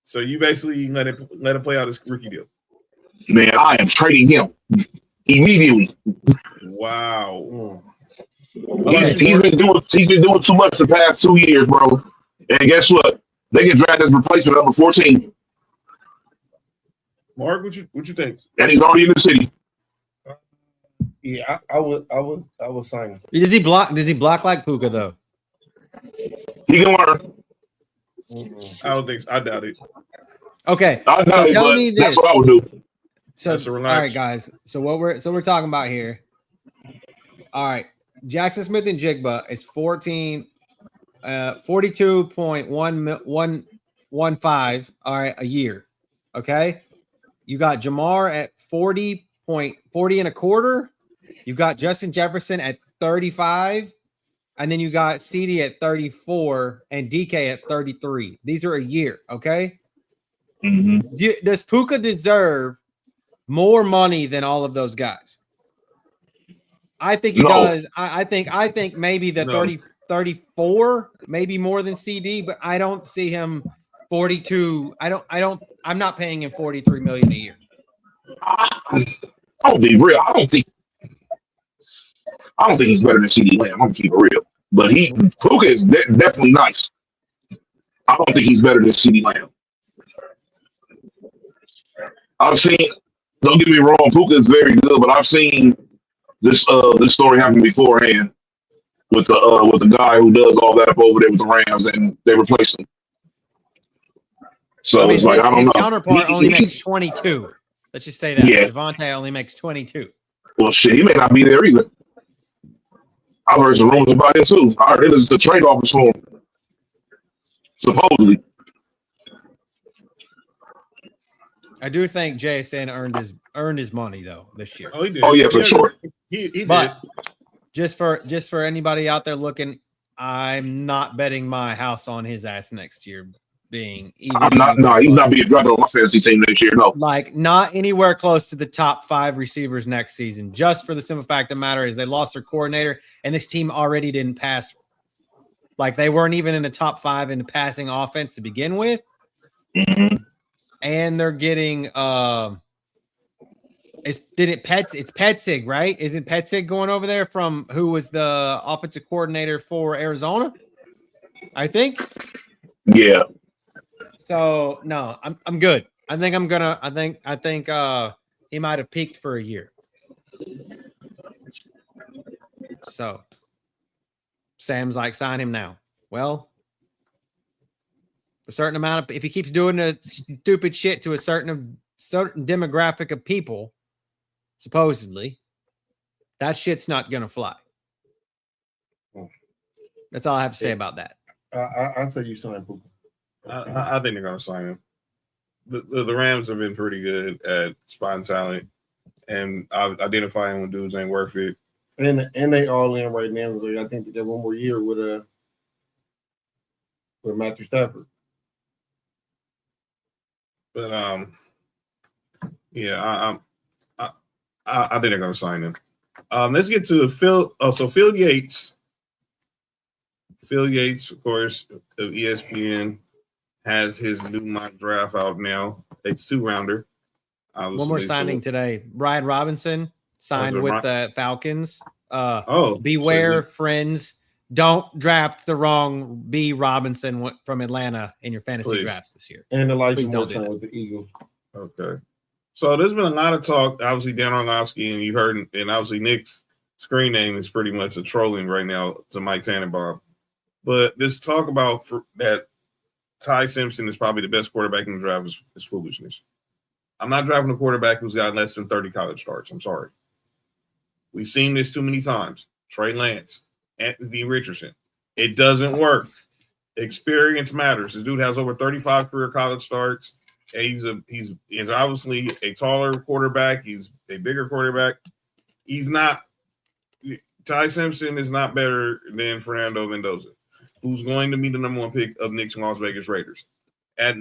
So you basically let it play out his rookie deal. Man, I am trading him immediately. Wow. He's been doing too much the past 2 years, bro. And guess what? They can draft his replacement number 14. Mark, what you think? And he's already in the city. Yeah, I would sign him. Does he block like Puka though? He can learn. I don't think so. I doubt it. Okay. I doubt it, tell but me this. that's what I would do. So all right, guys. So we're talking about here. All right. Jackson Smith and Jigba is 42.115. All right, a year. Okay. You got Jamar at 40 and a quarter. You got Justin Jefferson at 35. And then you got CD at 34 and DK at 33. These are a year. Okay. Mm-hmm. Does Puka deserve more money than all of those guys? I think he does. I think maybe the 34, maybe more than CD, but I don't see him 42. I'm not paying him 43 million a year. I'll be real. I don't think he's better than CD Lamb. I'm gonna keep it real. But Puka is definitely nice. I don't think he's better than CD Lamb. I've seen, don't get me wrong, Puka is very good, but I've seen this story happen beforehand with the guy who does all that up over there with the Rams, and they replaced him. So it's like, I don't know. His counterpart only makes 22. Let's just say that. Yeah. Devontae only makes 22. Well, shit, he may not be there either. I've heard some rumors about it too. I heard it is the trade offers for him, supposedly. I do think JSN earned his money though this year. Oh, he did. Oh yeah, for sure. He but did. Just for anybody out there looking, I'm not betting my house on his ass next year being even. I'm not. No, he's not being drafted on my fantasy team next year. No, like not anywhere close to the top 5 receivers next season. Just for the simple fact of the matter is they lost their coordinator, and this team already didn't pass. Like they weren't even in the top 5 in the passing offense to begin with. Mm-hmm. And they're getting it's Petzig, right? Isn't Petzig going over there from who was the offensive coordinator for Arizona? I think. Yeah. So no, I'm good. I think he might have peaked for a year. So Sam's like, sign him now. Well, a certain amount of, if he keeps doing the stupid shit to a certain demographic of people, supposedly, that shit's not gonna fly. That's all I have to say about that. I'd say you sign Puka. I think they're gonna sign him. The Rams have been pretty good at spotting talent and identifying when dudes ain't worth it. And they all in right now. Like, I think they got one more year with Matthew Stafford. But yeah, I think they're gonna sign him. Let's get to Phil. Oh, so Phil Yates. Phil Yates, of course, of ESPN, has his new mock draft out now. It's 2-rounder. One more signing today. Ryan Robinson signed with the Falcons. Beware friends don't draft the wrong B. Robinson from Atlanta in your fantasy drafts this year. And Elijah Please don't do Moore that. with the Eagles. Okay. So there's been a lot of talk. Obviously, Dan Orlovsky, and you heard, and obviously Nick's screen name is pretty much a trolling right now to Mike Tannenbaum. But this talk about that Ty Simpson is probably the best quarterback in the draft is foolishness. I'm not drafting a quarterback who's got less than 30 college starts. I'm sorry. We've seen this too many times. Trey Lance, Anthony Richardson. It doesn't work. Experience matters. This dude has over 35 career college starts. And he's obviously a taller quarterback. He's a bigger quarterback. He's not. Ty Simpson is not better than Fernando Mendoza, who's going to be the number one pick of Nick's Las Vegas Raiders. At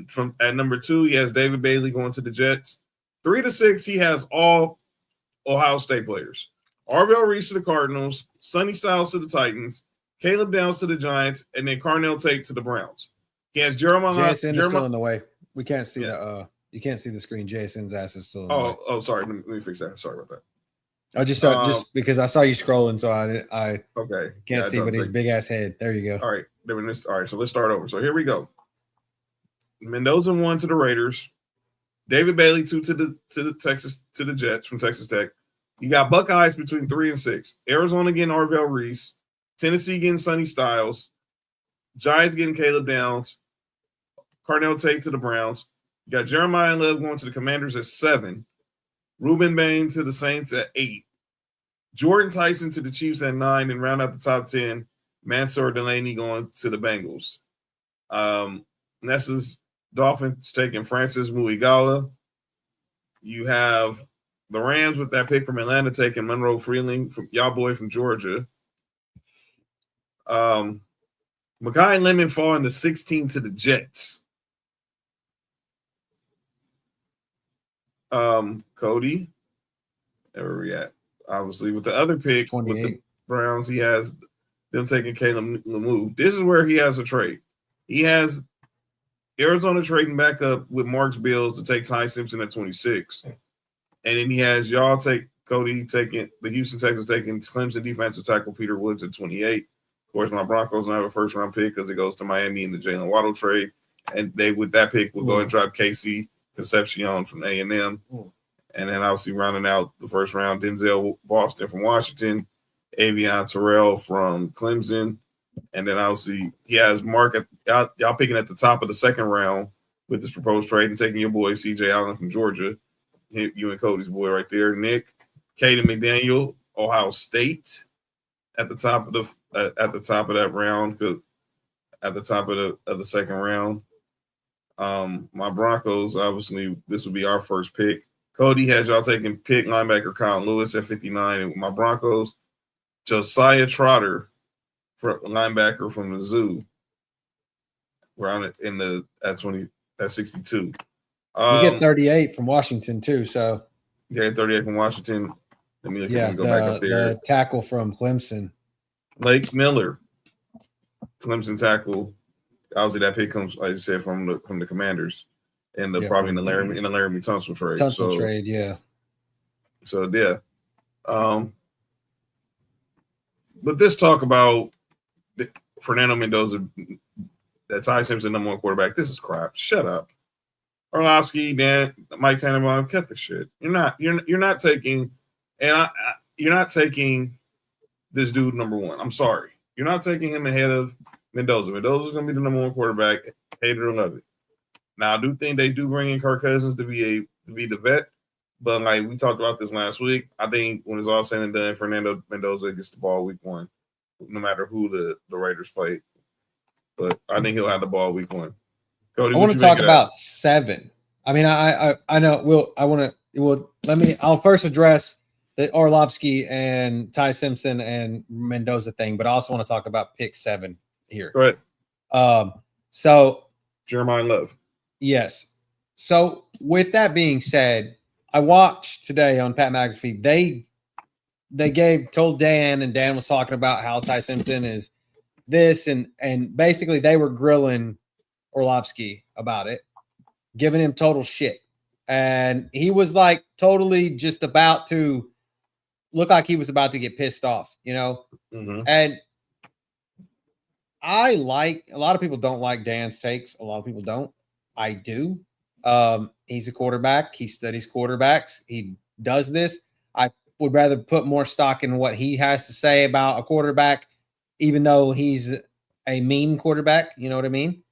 number 2, he has David Bailey going to the Jets. 3 to 6, he has all Ohio State players. Arvell Reese to the Cardinals, Sonny Styles to the Titans, Caleb Downs to the Giants, and then Carnell Tate to the Browns. He has Jeremiah. JSN is still in the way. We can't see you can't see the screen. JSN's ass is still in the way. Oh, sorry. Let me fix that. Sorry about that. I just because I saw you scrolling, so I okay can't see, but his big ass head. There you go. All right, so let's start over. So here we go. Mendoza 1 to the Raiders, David Bailey 2 to the Jets from Texas Tech. You got Buckeyes between 3 and 6. Arizona getting Arvell Reese, Tennessee getting Sonny Styles, Giants getting Caleb Downs, Carnell Tate to the Browns. You got Jeremiah Love going to the Commanders at 7, Ruben Bain to the Saints at 8, Jordan Tyson to the Chiefs at 9, and round out the top 10, Mansour Delaney going to the Bengals. Nessa's Dolphins taking Francis Muigala. You have the Rams with that pick from Atlanta taking Monroe Freeling from y'all boy from Georgia. Makai and Lemon falling to 16 to the Jets. Cody, where are we at? Obviously, with the other pick 28. with the Browns, he has them taking Caleb Lamu. This is where he has a trade. He has Arizona trading back up with Mark's Bills to take Ty Simpson at 26. And then he has y'all take Cody taking the Houston Texans taking Clemson defensive tackle Peter Woods at 28. Of course, my Broncos don't have a first round pick because it goes to Miami in the Jalen Waddle trade. And they, with that pick, will go and drop Casey Concepcion from A&M. And then obviously rounding out the first round, Denzel Boston from Washington, Avion Terrell from Clemson. And then obviously he has Mark y'all picking at the top of the second round with this proposed trade and taking your boy CJ Allen from Georgia. You and Cody's boy right there. Nick, Caden McDaniel, Ohio State at the top of that round, at the top of the second round. My Broncos, obviously, this would be our first pick. Cody has y'all taking pick linebacker Kyle Lewis at 59. And my Broncos, Josiah Trotter, linebacker from the Zoo. We're on it at 62. You get 38 from Washington too, so yeah, 38 from Washington. Let me go back up there. The tackle from Clemson, Lake Miller, Clemson tackle. Obviously, that pick comes, like I said, from the Commanders, and probably in the Laramie Tunsil trade. Trade, yeah. So yeah, but this talk about Fernando Mendoza, that Ty Simpson number 1 quarterback. This is crap. Shut up, Orlovsky, Dan, Mike Tannenbaum. Cut the shit. You're not taking, and you're not taking this dude number 1. I'm sorry, you're not taking him ahead of Mendoza. Mendoza's going to be the number 1 quarterback, hate it or love it. Now, I do think they do bring in Kirk Cousins to be the vet, but like we talked about this last week, I think when it's all said and done, Fernando Mendoza gets the ball week 1, no matter who the Raiders play. But I think he'll have the ball week 1. Cody, I want to talk about 7. I mean, I know I'll first address the Orlovsky and Ty Simpson and Mendoza thing, but I also want to talk about pick 7 here. Go ahead. So Jeremiah Love. Yes. So with that being said, I watched today on Pat McAfee. They told Dan, and Dan was talking about how Ty Simpson is this, and basically they were grilling Orlovsky about it, giving him total shit. And he was like totally just about to look like he was about to get pissed off, you know? Mm-hmm. And I like a lot of people don't like Dan's takes. A lot of people don't. I do. He's a quarterback. He studies quarterbacks. He does this. I would rather put more stock in what he has to say about a quarterback, even though he's a mean quarterback. You know what I mean?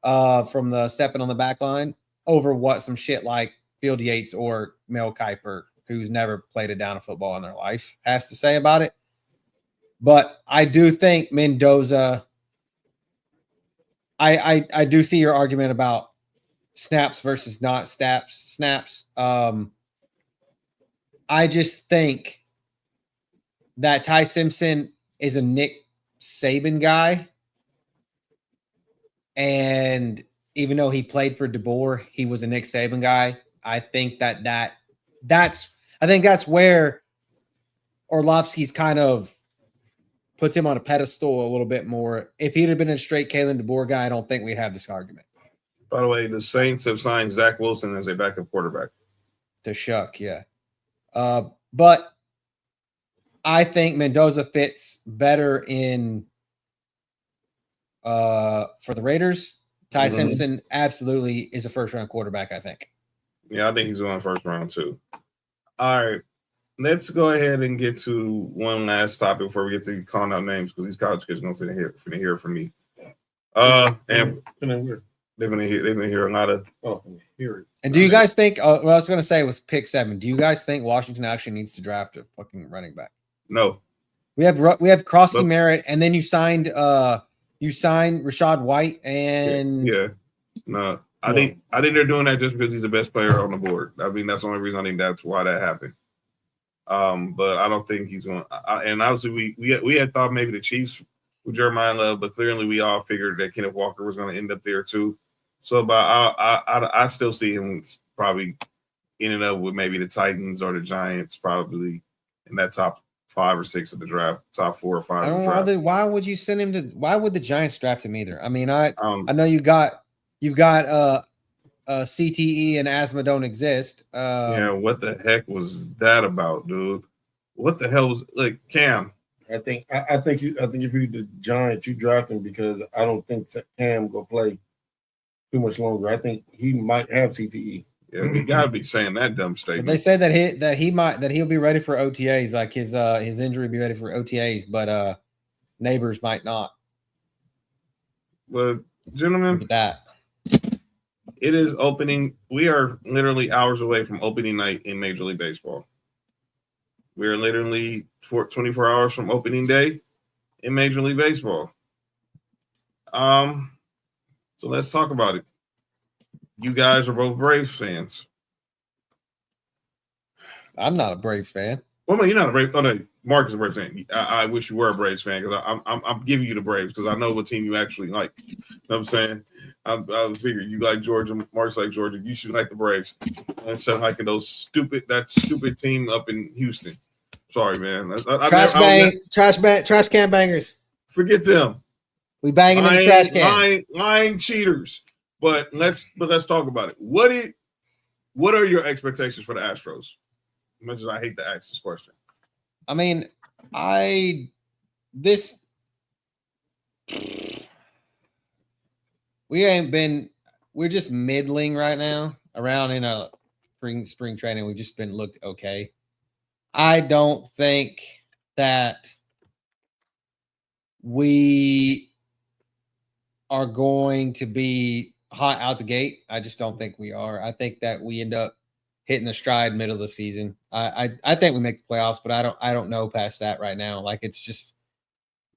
From the stepping on the back line over what some shit like Field Yates or Mel Kiper, who's never played a down of football in their life, has to say about it. But I do think Mendoza. I do see your argument about snaps versus not snaps. I just think that Ty Simpson is a Nick Saban guy. And even though he played for DeBoer, he was a Nick Saban guy. I think that's where Orlovsky's kind of puts him on a pedestal a little bit more. If he'd have been a straight Kalen DeBoer guy, I don't think we'd have this argument. By the way, the Saints have signed Zach Wilson as a backup quarterback. To shuck, yeah. But I think Mendoza fits better in for the Raiders. Ty Simpson absolutely is a first-round quarterback, I think. Yeah, I think he's going first round too. All right. Let's go ahead and get to one last topic before we get to calling out names, because these college kids are going to hear from me. And they're going to hear a lot of hear it. And do you guys think? What I was going to say was pick 7. Do you guys think Washington actually needs to draft a fucking running back? No. We have Krosky Merritt, and then you signed Rashad White, and no. I think they're doing that just because he's the best player on the board. I mean, that's the only reason I think that's why that happened. But I don't think he's going. And obviously, we had thought maybe the Chiefs with Jeremiah Love, but clearly we all figured that Kenneth Walker was going to end up there too. So, but I still see him probably ending up with maybe the Titans or the Giants, probably in that top 5 or 6 of the draft, top 4 or 5. I don't know why would you send him to? Why would the Giants draft him either? I mean, I know you've got CTE and asthma don't exist. Yeah, what the heck was that about, dude? What the hell was like Cam? I think if you're the Giants, you draft him because I don't think Cam go play too much longer. I think he might have CTE. Yeah, you gotta be saying that dumb statement. But they said that he'll be ready for OTAs, like his injury be ready for OTAs, but Neighbors might not. But gentlemen, with that. It is opening. We are literally hours away from opening night in Major League Baseball. We are literally 24 hours from opening day in Major League Baseball. So let's talk about it. You guys are both Braves fans. I'm not a Braves fan. Well, you're not a Braves. Oh no, Mark is a Braves fan. I wish you were a Braves fan because I'm giving you the Braves because I know what team you actually like. You know what I'm saying? I figure you like Georgia, Mark's like Georgia. You should like the Braves instead of liking that stupid team up in Houston. Sorry, man. Trash can bangers. Forget them. We banging in the trash can. Lying cheaters. But let's talk about it. What are your expectations for the Astros? As much as I hate to ask this question. I mean, we're just middling right now around in a spring training. We've just been looked okay. I don't think that we are going to be hot out the gate. I just don't think we are. I think that we end up hitting the stride middle of the season. I think we make the playoffs, but I don't know past that right now. Like, it's just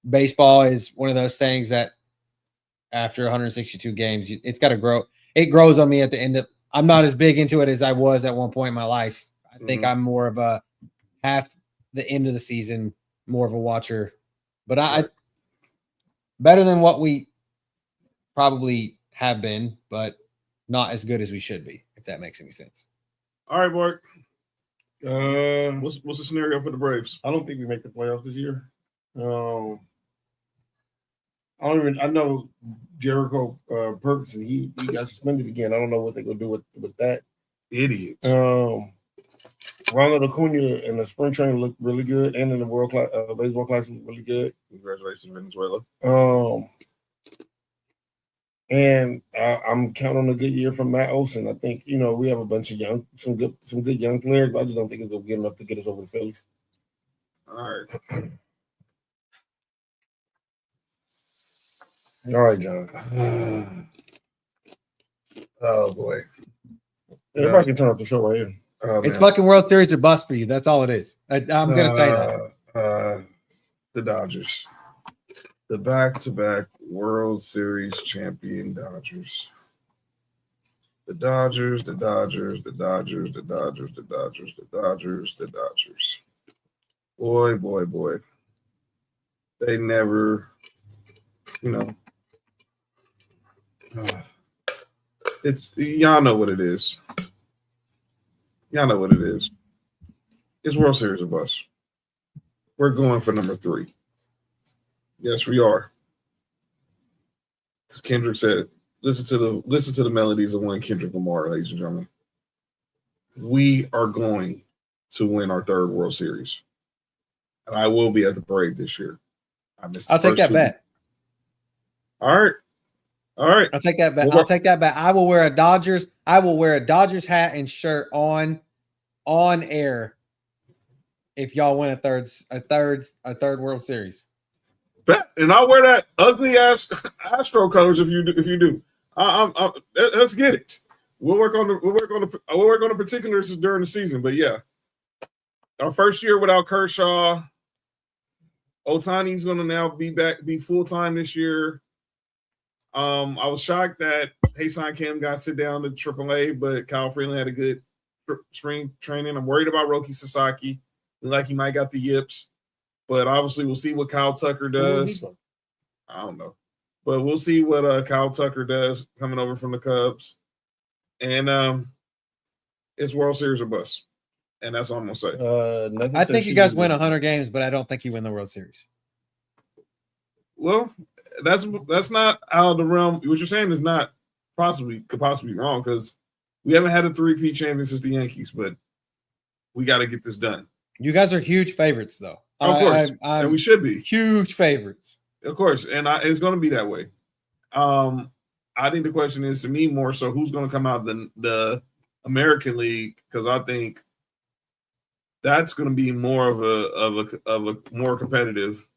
baseball is one of those things that after 162 games, it's got to grow. It grows on me at the end of. I'm not as big into it as I was at one point in my life. I think I'm more of a half the end of the season, more of a watcher. But I better than what we probably have been, but not as good as we should be, if that makes any sense. All right, Mark. What's the scenario for the Braves? I don't think we make the playoffs this year. I know Jericho Perkins, he got suspended again. I don't know what they're gonna do with that idiot. Ronald Acuna in the spring training looked really good, and in the World Class Baseball Classic looked really good. Congratulations, Venezuela. And I'm counting on a good year from Matt Olson. I think we have a bunch of some good young players, but I just don't think it's gonna be enough to get us over the Phillies. All right. All right, John. Oh boy. Everybody can turn off the show right here. It's fucking World Series or bust for you. That's all it is. I'm gonna tell you that. The Dodgers. The back-to-back World Series champion Dodgers. The Dodgers, the Dodgers, the Dodgers, the Dodgers, the Dodgers, the Dodgers, the Dodgers. Boy, boy, boy. They never, it's y'all know what it is. Y'all know what it is. It's World Series or bust. We're going for number 3. Yes, we are. As Kendrick said, listen to the melodies of one Kendrick Lamar, ladies and gentlemen. We are going to win our 3rd World Series. And I will be at the parade this year. I'll take that bet. All right. I'll take that bet. I'll take that bet. I will wear a Dodgers hat and shirt on air if y'all win a third World Series. And I'll wear that ugly ass Astro colors if you do. Let's get it. We'll work on the particulars during the season. But yeah, our first year without Kershaw, Ohtani's going to now be full time this year. I was shocked that Hae-San Kim got sit down to AAA, but Kyle Freeland had a good spring training. I'm worried about Roki Sasaki. Look like he might got the yips. But obviously, we'll see what Kyle Tucker does. I don't know. But we'll see what Kyle Tucker does coming over from the Cubs. And it's World Series or bust. And that's all I'm going to say. I think you guys win 100 games, but I don't think you win the World Series. Well, that's not out of the realm. What you're saying is not could possibly be wrong because we haven't had a 3-peat champion since the Yankees, but we got to get this done. You guys are huge favorites, though. Of course, and we should be huge favorites. Of course, and it's going to be that way. I think the question is to me more so who's going to come out the American League because I think that's going to be more of a more competitive.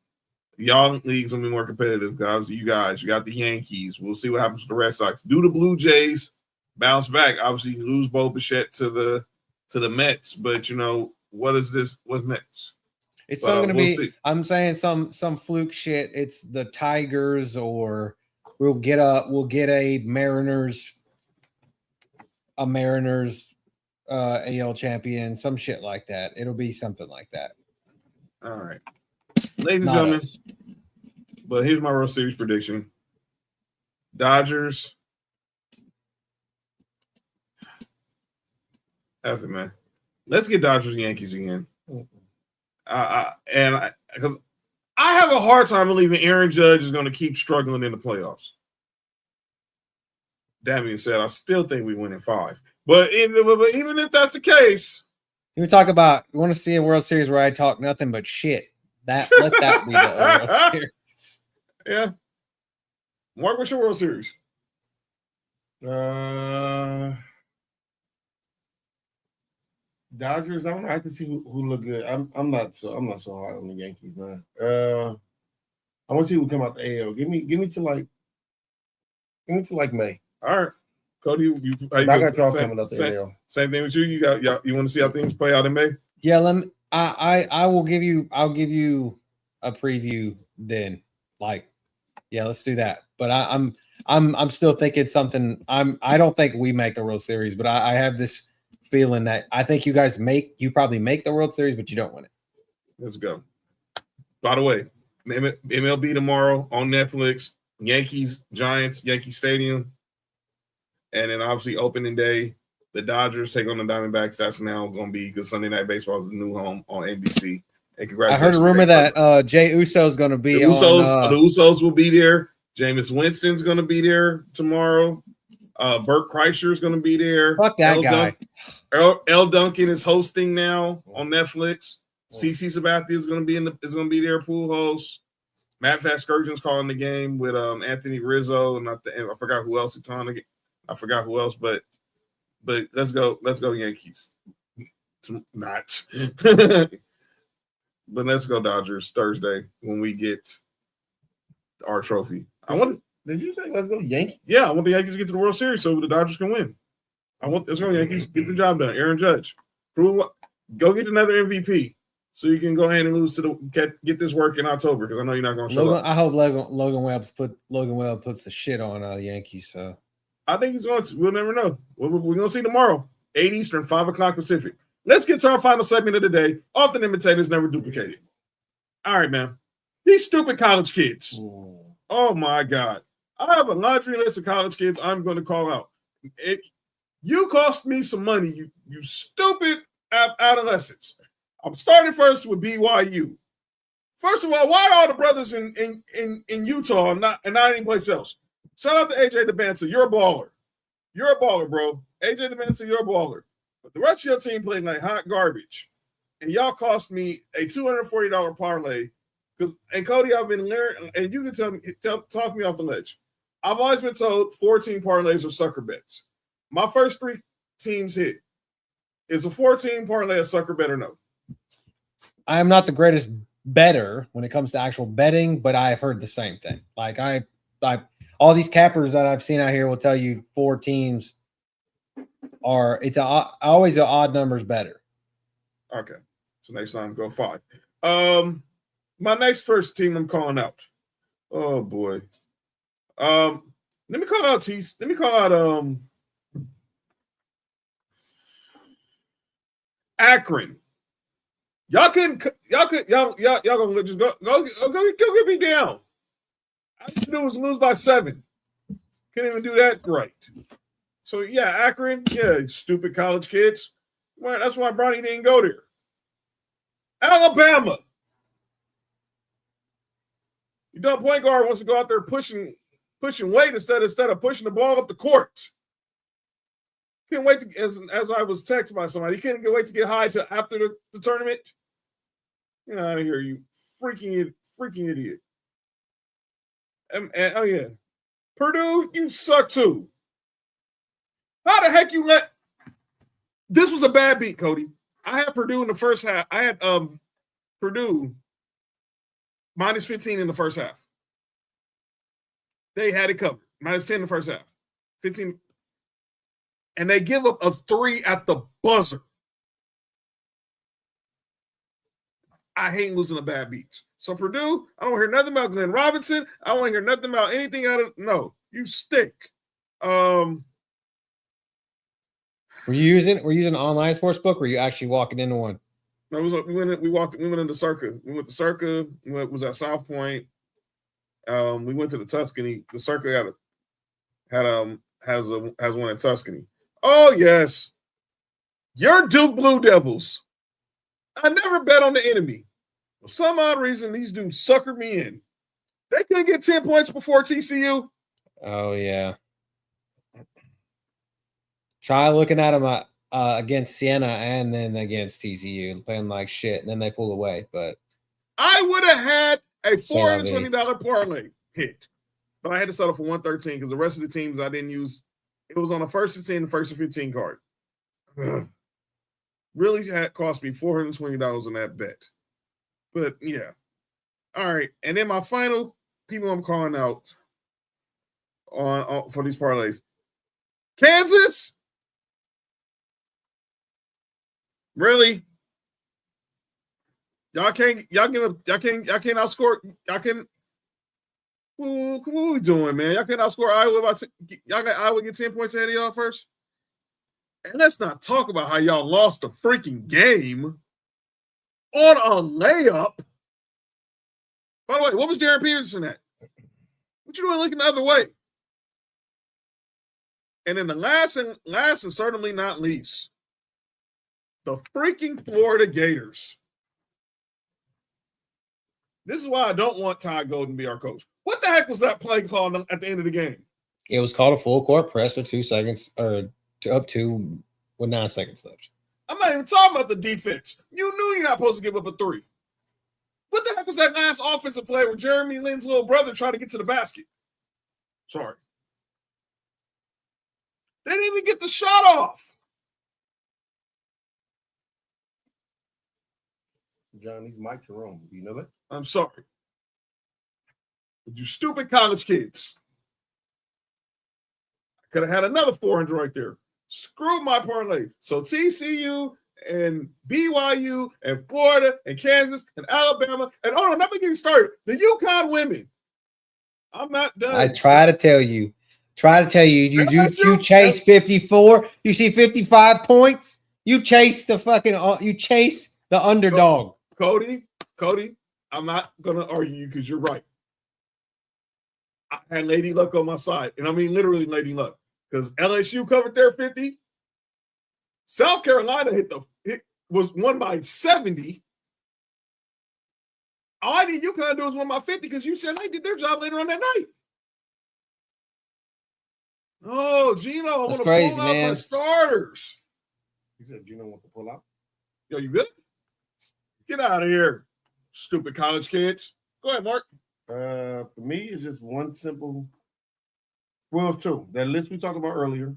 Y'all league's going to be more competitive, guys. You got the Yankees. We'll see what happens with the Red Sox. Do the Blue Jays bounce back? Obviously, you lose Bo Bichette to the Mets, but what is this? What's next? It's not going to be. See. I'm saying some fluke shit. It's the Tigers, or we'll get a Mariners AL champion, some shit like that. It'll be something like that. All right, ladies and gentlemen. But here's my World Series prediction: Dodgers. That's it, man. Let's get Dodgers and Yankees again. Because I have a hard time believing Aaron Judge is going to keep struggling in the playoffs. That being said, I still think we win in 5. But even if that's the case, you want to see a World Series where I talk nothing but shit. Let that be the World Series. Yeah. Mark, what's your World Series? Dodgers. I don't know. I can see who look good. I'm not so hard on the Yankees, man. I want to see who come out the AL. Give me to like May. All right, Cody. I got y'all coming out the AL. Same thing with you. You want to see how things play out in May? Yeah. I'll give you a preview then. Let's do that. But I'm still thinking something. I don't think we make the World Series, but I have this feeling that I think you guys probably make the World Series, but you don't win it. Let's go. By the way, MLB tomorrow on Netflix, Yankees, Giants, Yankee Stadium. And then obviously opening day, the Dodgers take on the Diamondbacks. That's now going to be because Sunday Night Baseball is the new home on NBC. And congratulations. I heard a rumor that Jay Uso is going to be the Usos will be there. Jameis Winston's going to be there tomorrow. Bert Kreischer is going to be there. Fuck that guy. L. Duncan is hosting now on Netflix. CC Sabathia is going to be there. Pool host. Matt Vasgersian's calling the game with Anthony Rizzo, and I forgot who else is calling the game. I forgot who else, but let's go Yankees. Not, but let's go Dodgers Thursday when we get our trophy. Did you say let's go Yankees? Yeah, I want the Yankees to get to the World Series so the Dodgers can win. Let's go Yankees, get the job done. Aaron Judge, go get another MVP so you can go ahead and lose to get this work in October because I know you're not going to show up. I hope Logan Webb puts the shit on the Yankees. So I think he's going to. We'll never know. We're going to see tomorrow, 8 Eastern, 5 o'clock Pacific. Let's get to our final segment of the day. Often imitated, never duplicated. All right, man. These stupid college kids. Ooh. Oh, my God. I have a laundry list of college kids I'm going to call out. You cost me some money, you stupid adolescents. I'm starting first with BYU. First of all, why are all the brothers in Utah and not any place else? Shout out to AJ DeBanza. You're a baller. You're a baller, bro. AJ DeBanza, you're a baller. But the rest of your team playing like hot garbage. And y'all cost me a $240 parlay. And Cody, I've been learning, and you can talk me off the ledge. I've always been told 14 parlays are sucker bets. My first 3 teams hit. Is a 14 parlay a sucker bet or no? I am not the greatest bettor when it comes to actual betting, but I have heard the same thing. Like I all these cappers that I've seen out here will tell you 4 teams are always an odd numbers better. Okay. So next time go 5. My next first team I'm calling out. Oh boy. Let me call out Akron. Y'all gonna just go get me down. All I can do is lose by 7. Can't even do that right. So yeah, Akron, yeah, stupid college kids. Well, that's why Bronny didn't go there. Alabama. You know, point guard wants to go out there pushing weight instead of pushing the ball up the court. Can't wait to, as I was texted by somebody, you can't wait to get high till after the tournament. Get out of here, you freaking idiot. And oh yeah, Purdue, you suck too. How the heck you let? This was a bad beat, Cody. I had Purdue in the first half. I had Purdue minus 15 in the first half. They had it covered. Minus 10 in the first half. 15. And they give up a 3 at the buzzer. I hate losing a bad beat. So Purdue, I don't hear nothing about Glenn Robinson. I don't want to hear nothing about anything out of no. You stink. Were you using an online sports book, or were you actually walking into one? No, it was we went into Circa. We went to Circa. Was at South Point. We went to the Tuscany. The Circa has one in Tuscany. Oh yes, your Duke Blue Devils. I never bet on the enemy. For some odd reason, these dudes suckered me in. They couldn't get 10 points before TCU. Oh yeah. Try looking at them against Siena and then against TCU, playing like shit, and then they pull away. But I would have had a $420 parlay hit, but I had to settle for 113 because the rest of the teams I didn't use. It was on the first 15, the first 15 card. Really had cost me $420 on that bet. But yeah. All right. And then my final people I'm calling out on for these parlays. Kansas. Really? Y'all can't outscore. What are we doing, man? Y'all can't outscore Iowa y'all got Iowa get 10 points ahead of y'all first. And let's not talk about how y'all lost the freaking game on a layup. By the way, what was Darren Peterson at? What you doing looking the other way? And then the last and certainly not least, the freaking Florida Gators. This is why I don't want Todd Golden to be our coach. What the heck was that play called at the end of the game? It was called a full court press with 2 seconds or up to with 9 seconds left. I'm not even talking about the defense. You knew you're not supposed to give up a 3. What the heck was that last offensive play where Jeremy Lin's little brother tried to get to the basket? Sorry. They didn't even get the shot off. John, these mics are on. Do you know that? I'm sorry. But you stupid college kids. I could have had another 400 right there. Screw my parlay. So TCU and BYU and Florida and Kansas and Alabama and let me get you started. The UConn women. I'm not done. I try to tell you. You chase 54. You see 55 points. You chase the underdog. Cody, I'm not gonna argue you because you're right. I had Lady Luck on my side, and I mean literally Lady Luck, because LSU covered their 50. South Carolina was won by 70. All I need UConn to do is win by 50 because you said they did their job later on that night. Oh, Gino, I want to pull out my starters. You said Gino want to pull out? Yo, you good? Get out of here, stupid college kids. Go ahead, Mark. For me, it's just one simple. Well, two. That list we talked about earlier.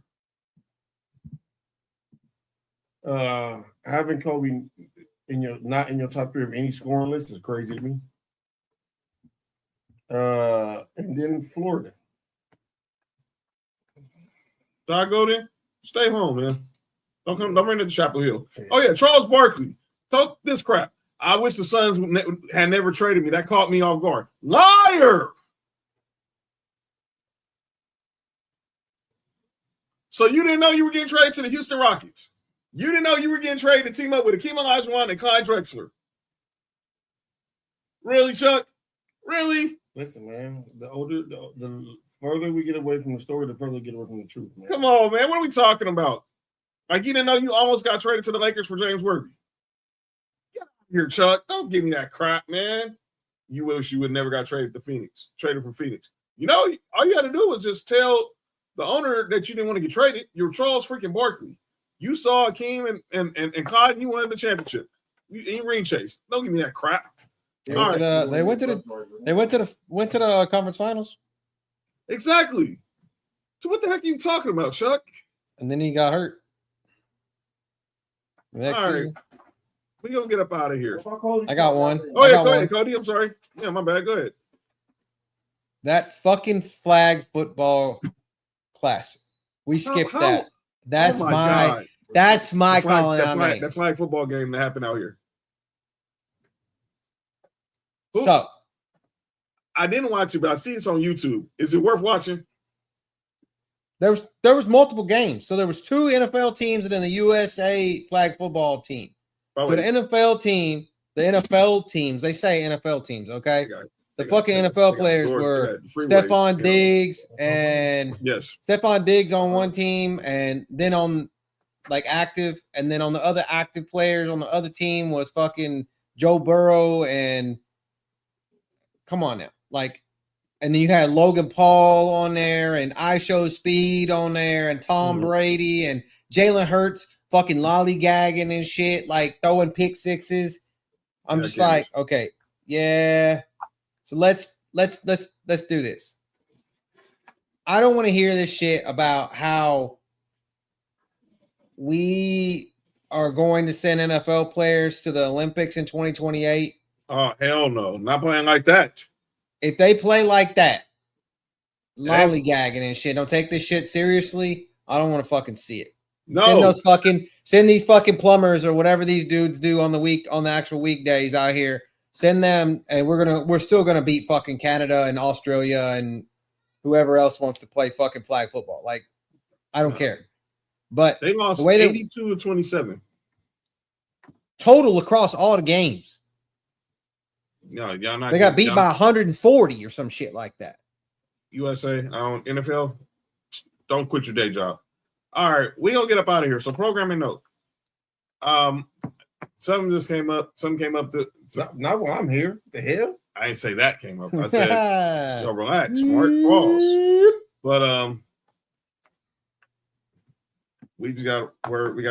Having Kobe not in your top 3 of any scoring list is crazy to me. And then Florida. Did I go there? Stay home, man. Don't bring it to Chapel Hill. Oh yeah, Charles Barkley. Talk this crap. I wish the Suns had never traded me. That caught me off guard. Liar. So you didn't know you were getting traded to the Houston Rockets. You didn't know you were getting traded to team up with Akeem Olajuwon and Clyde Drexler. Really, Chuck? Really? Listen, man. The further we get away from the story, the further we get away from the truth, man. Come on, man. What are we talking about? Like, you didn't know you almost got traded to the Lakers for James Worthy. Get out of here, Chuck. Don't give me that crap, man. You wish you would never got traded from Phoenix. You know, all you had to do was just tell the owner that you didn't want to get traded. You're Charles freaking Barkley. You saw Akeem and Clyde, and you won the championship. You ring chase. Don't give me that crap. They went to the conference finals. Exactly. So what the heck are you talking about, Chuck? And then he got hurt. All right. We're going to get up out of here. I got one. Oh, yeah, go ahead, Cody. I'm sorry. Yeah, my bad. Go ahead. That fucking flag football classic. We skipped that. That's my calling out names. That flag football game that happened out here. So I didn't watch it, but I see it's on YouTube. Is it worth watching? There was multiple games. So there was 2 NFL teams and then the USA flag football team. So the NFL teams, they say NFL teams, okay? The fucking NFL players were Stephon Diggs and Stephon Diggs on one team, and then on like active, and then on the other active players on the other team was fucking Joe Burrow and come on now, like, and then you had Logan Paul on there and I Show Speed on there and Tom Brady and Jalen Hurts fucking lollygagging and shit, like throwing pick sixes. I'm just like, okay, yeah. So let's do this. I don't want to hear this shit about how we are going to send NFL players to the Olympics in 2028. Oh, hell no. Not playing like that. If they play like that, lollygagging and shit, don't take this shit seriously, I don't want to fucking see it. No. Send these fucking plumbers or whatever these dudes do on the actual weekdays out here. Send them, and we're still gonna beat fucking Canada and Australia and whoever else wants to play fucking flag football. Like, I don't care. But they lost the way 82-27 total across all the games. No, y'all not. They got beat by 140 or some shit like that. USA, NFL. Don't quit your day job. All right, we gonna get up out of here. So programming note. Something just came up. Something came up to not while I'm here. The hell? I didn't say that came up. I said, yo, relax, Mark. Pause. But we just got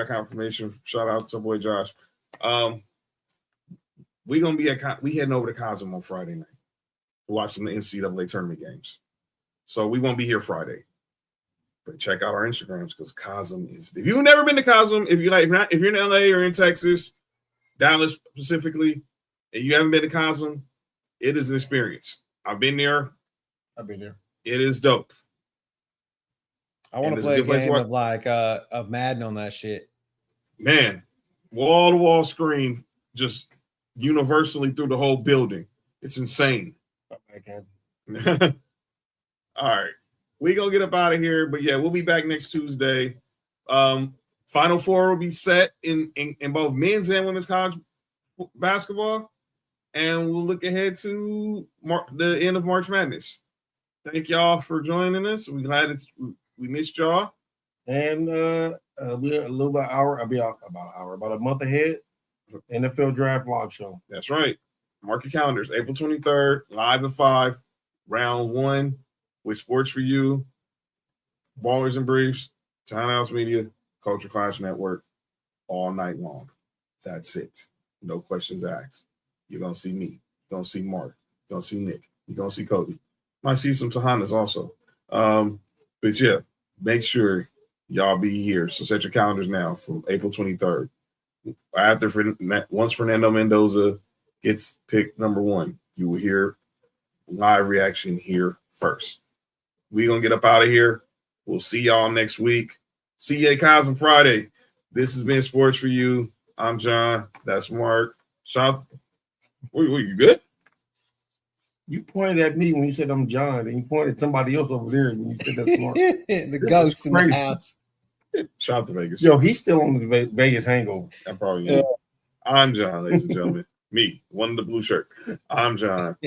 confirmation. Shout out to boy Josh. we heading over to Cosm on Friday night to watch some of the NCAA tournament games. So we won't be here Friday. But check out our Instagrams because Cosm is. If you've never been to Cosm, if you're in LA or in Texas, Dallas specifically, and you haven't been to Cosm, it is an experience. I've been there. It is dope. I want to play a game of Madden on that shit. Man, wall-to-wall screen just universally through the whole building. It's insane. All right. We're going to get up out of here. But, yeah, we'll be back next Tuesday. Final Four will be set in both men's and women's college basketball. And we'll look ahead to the end of March Madness. Thank y'all for joining us. We're glad that we missed y'all. And we're a little bit about a month ahead. NFL Draft Live Show. That's right. Mark your calendars. April 23rd, live at 5, round 1 with Sports for You, Ballers and Briefs, Townhouse Media, Culture Clash Network, all night long. That's it. No questions asked. You're going to see me. You're going to see Mark. You're going to see Nick. You're going to see Cody. Might see some Tahanas also. But yeah, make sure y'all be here. So set your calendars now for April 23rd. Once Fernando Mendoza gets picked number 1, you will hear live reaction here first. We're going to get up out of here. We'll see y'all next week. See you at Cosm Friday. This has been Sports for You. I'm John. That's Mark. Sean, were you good? You pointed at me when you said I'm John, and you pointed at somebody else over there when you said that's Mark. The ghost in the house. Shout out to Vegas. Yo, he's still on the Vegas hangover. I probably am. I'm John, ladies and gentlemen. Me, one in the blue shirt. I'm John.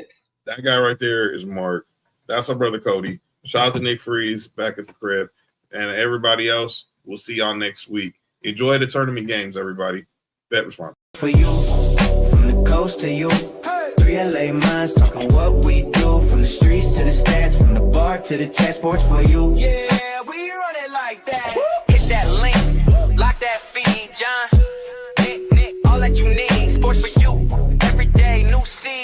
That guy right there is Mark. That's our brother Cody. Shout out to Nick Freeze back at the crib. And everybody else, we'll see y'all next week. Enjoy the tournament games, everybody. Bet responsible. For you, from the coast to you. 3 LA minds talking what we do. From the streets to the stats, from the bar to the chat. Sports for you. Yeah, we run it like that. Hit that link, lock that feed, John. Nick, all that you need. Sports for you. Every day, new season.